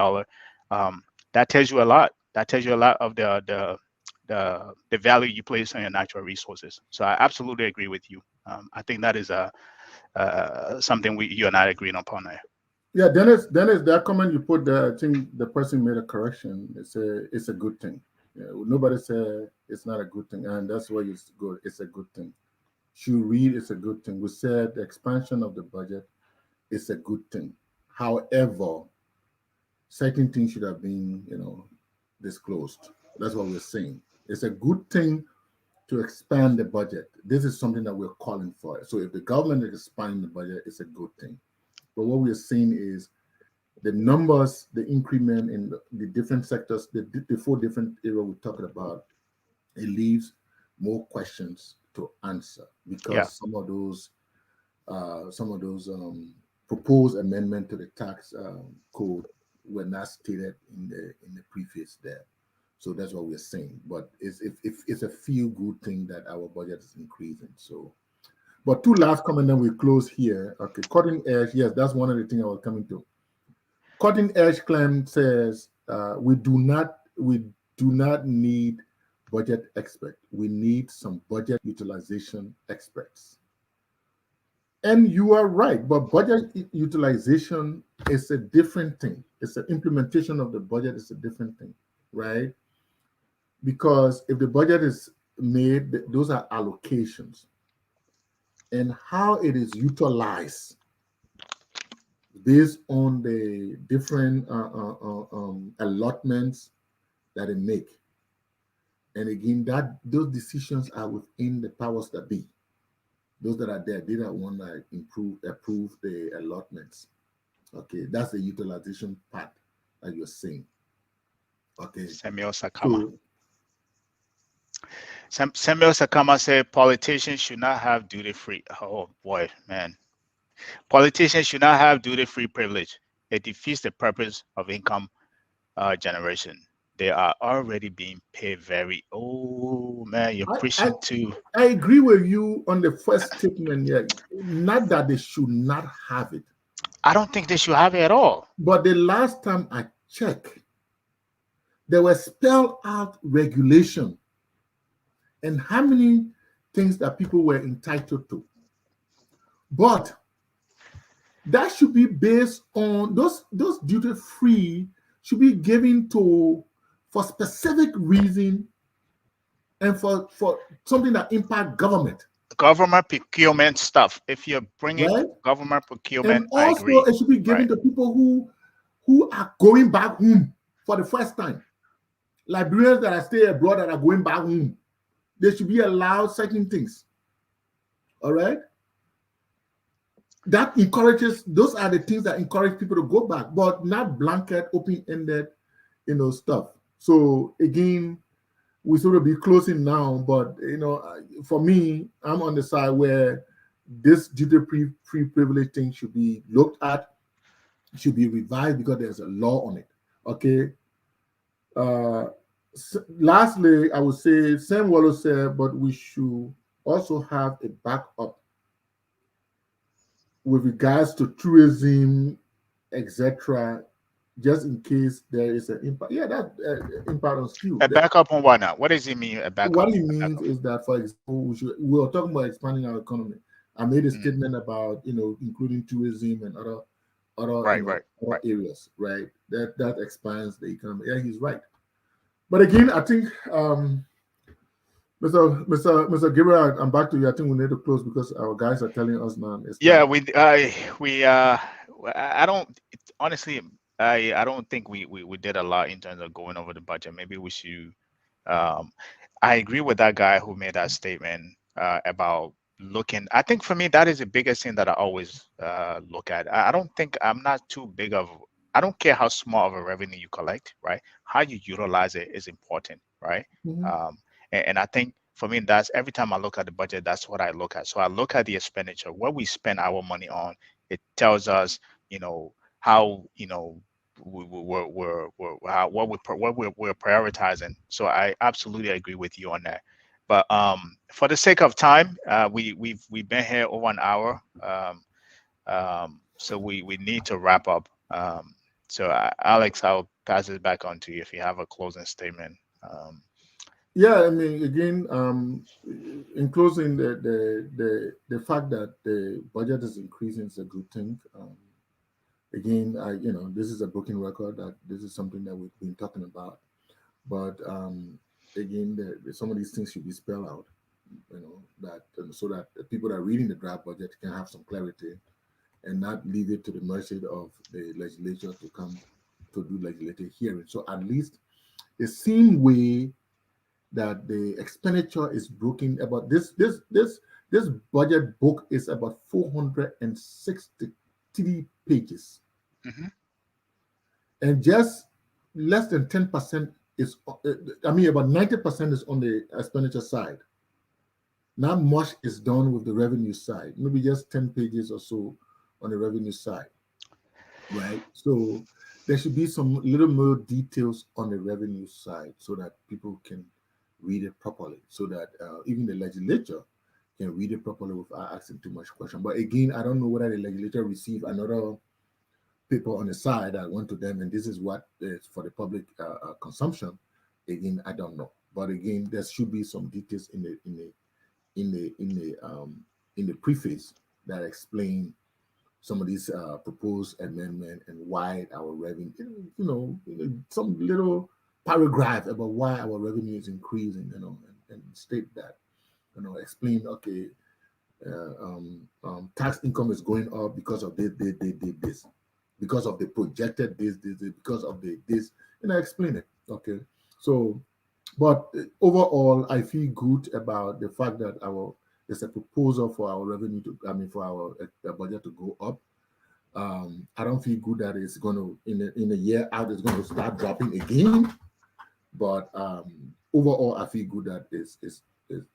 that tells you a lot. That tells you a lot of the value you place on your natural resources. So I absolutely agree with you. I think that is something you and I agreed upon there. Yeah, Dennis, that comment you put there, I think the person made a correction. It's a good thing. Yeah, nobody said it's not a good thing, and that's why it's good. It's a good thing. Should read, it's a good thing. We said the expansion of the budget is a good thing. However, certain things should have been, disclosed. That's what we're saying. It's a good thing to expand the budget. This is something that we're calling for. So if the government is expanding the budget, it's a good thing. But what we're saying is the numbers, the increment in the different sectors, the 4 different areas we're talking about, it leaves more questions to answer Yeah. because some of those proposed amendment to the tax code were not stated in the preface there. So that's what we're saying. But it's a feel good thing that our budget is increasing. So, but 2 last comment, then we close here. Okay, cutting edge. Yes, that's one of the things I was coming to. Cutting edge claim says we do not need budget expert. We need some budget utilization experts. And you are right, but budget utilization is a different thing. It's an implementation of the budget is a different thing, right? Because if the budget is made, those are allocations, and how it is utilized based on the different allotments that it make. And again, that those decisions are within the powers that be. Those that are there, they don't want to approve the allotments. Okay, that's the utilization part that you're saying. Okay, Samuel Sakama. so Samuel Sakama said politicians should not have duty free. Oh boy, man. Politicians should not have duty free privilege. it defeats the purpose of income generation. They are already being paid very. Oh man, you're I, I preaching to. I agree with you on the first statement. Yeah, not that they should not have it, I don't think they should have it at all. but the last time I checked, there were spelled out regulation and how many things that people were entitled to. But that should be based on those duty free should be given to for specific reason and for something that impact government, Government procurement stuff. If you're bringing right? government And procurement, I also agree. it should be Right. given to people who are going back home for the first time. Liberians that are stay abroad that are going back home, they should be allowed certain things. All right. That encourages, those are the things that encourage people to go back, but not blanket, open-ended, stuff. So again, we sort of be closing now, but for me, I'm on the side where this duty-free privilege thing should be looked at, should be revised because there's a law on it. Okay. Uh, Lastly, I would say Sam Wallow said, but we should also have a backup with regards to tourism, etc., just in case there is an impact. Yeah, that impact on skill. A backup on what now? What does it mean? A What backup? it A means backup. is that, for example, we were talking about expanding our economy. I made a Mm. statement about including tourism and other Right, right, other right. areas, right? That expands the economy. Yeah, he's right. But again, I think Mr. Gabriel, I'm back to you. I think we need to close because our guys are telling us now it's Yeah, time. I don't honestly. I don't think we did a lot in terms of going over the budget. Maybe we should. Um, I agree with that guy who made that statement about looking. I think for me that is the biggest thing that I always look at. I don't think I'm not too big of. I don't care how small of a revenue you collect, right? How you utilize it is important, right? Mhm. Um, and I think for me, that's every time I look at the budget, that's what I look at. So I look at the expenditure, what we spend our money on. It tells us, how we're how, what we're prioritizing. So I absolutely agree with you on that. But for the sake of time, we've been here over an hour, so we need to wrap up. So Alex, I'll pass it back on to you if you have a closing statement. Yeah, I mean, again, in closing, the fact that the budget is increasing is a good thing. Again, this is a broken record that this is something that we've been talking about. But again, some of these things should be spelled out, that so that the people that are reading the draft budget can have some clarity and not leave it to the mercy of the legislature to come to do legislative hearing. So at least the same way that the expenditure is broken about this budget book is about 463 pages, Mhm. and just less than 10% is I mean about 90% is on the expenditure side. Not much is done with the revenue side, maybe just 10 pages or so on the revenue side, right? So there should be some little more details on the revenue side so that people can read it properly, so that even the legislature can read it properly without asking too much question. But again, I don't know whether the legislature receive another paper on the side that went to them, and this is what is for the public consumption. Again, I don't know. But again, there should be some details in the preface that explain some of these proposed amendment and why our revenue, some little paragraph about why our revenue is increasing, and state that, explain, okay, tax income is going up because of this, because of the projected this, because of the this, explain it. Okay, so, but overall, I feel good about the fact that there's a proposal for our revenue to, I mean, for our budget to go up. I don't feel good that it's going to in a year out it's going to start dropping again. But overall, I feel good that is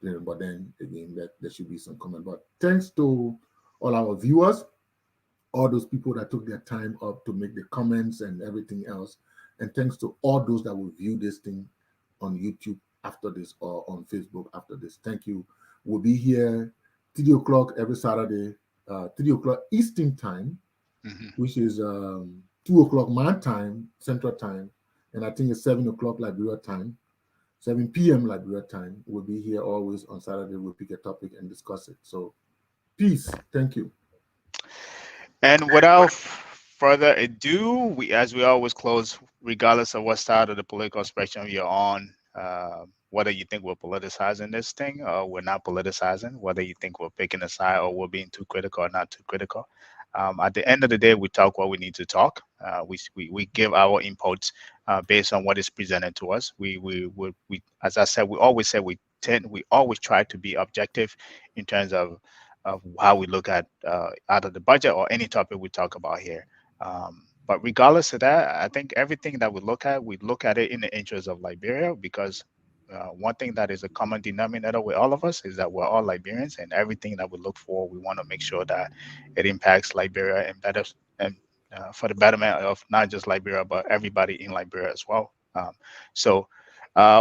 there. But then again, that there should be some comment. But thanks to all our viewers, all those people that took their time up to make the comments and everything else. And thanks to all those that will view this thing on YouTube after this or on Facebook after this. Thank you. We'll be here 3 o'clock every Saturday, 3 o'clock Eastern time, Hmm. which is 2 o'clock my time, Central time, and I think it's 7 o'clock Liberia time, 7 p.m. Liberia time. We'll be here always on Saturday. We'll pick a topic and discuss it. So, peace. Thank you. And without further ado, as we always close, regardless of what side of the political spectrum you're on, whether you think we're politicizing this thing or we're not politicizing, whether you think we're picking a side or we're being too critical or not too critical. At the end of the day, we talk what we need to talk. We give our inputs based on what is presented to us. As I said, we always say we always try to be objective in terms of how we look at out of the budget or any topic we talk about here. But regardless of that, I think everything that we look at it in the interest of Liberia because one thing that is a common denominator with all of us is that we're all Liberians, and everything that we look for, we want to make sure that it impacts Liberia and better and for the betterment of not just Liberia but everybody in Liberia as well. So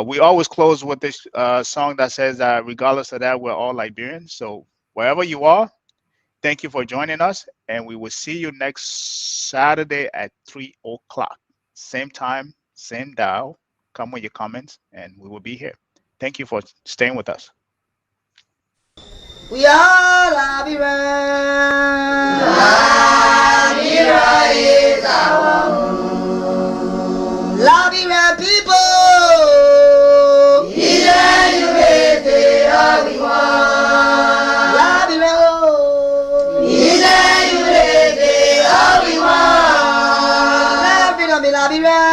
we always close with this song that says that regardless of that, we're all Liberians. So wherever you are, thank you for joining us, and we will see you next Saturday at 3 o'clock. Same time, same dial. Come with your comments, and we will be here. Thank you for staying with us. We are Labira. Labira is our home. Labira people. Either you raise it or we want. Labira oh. Either you raise it or we want. Labira be Labira.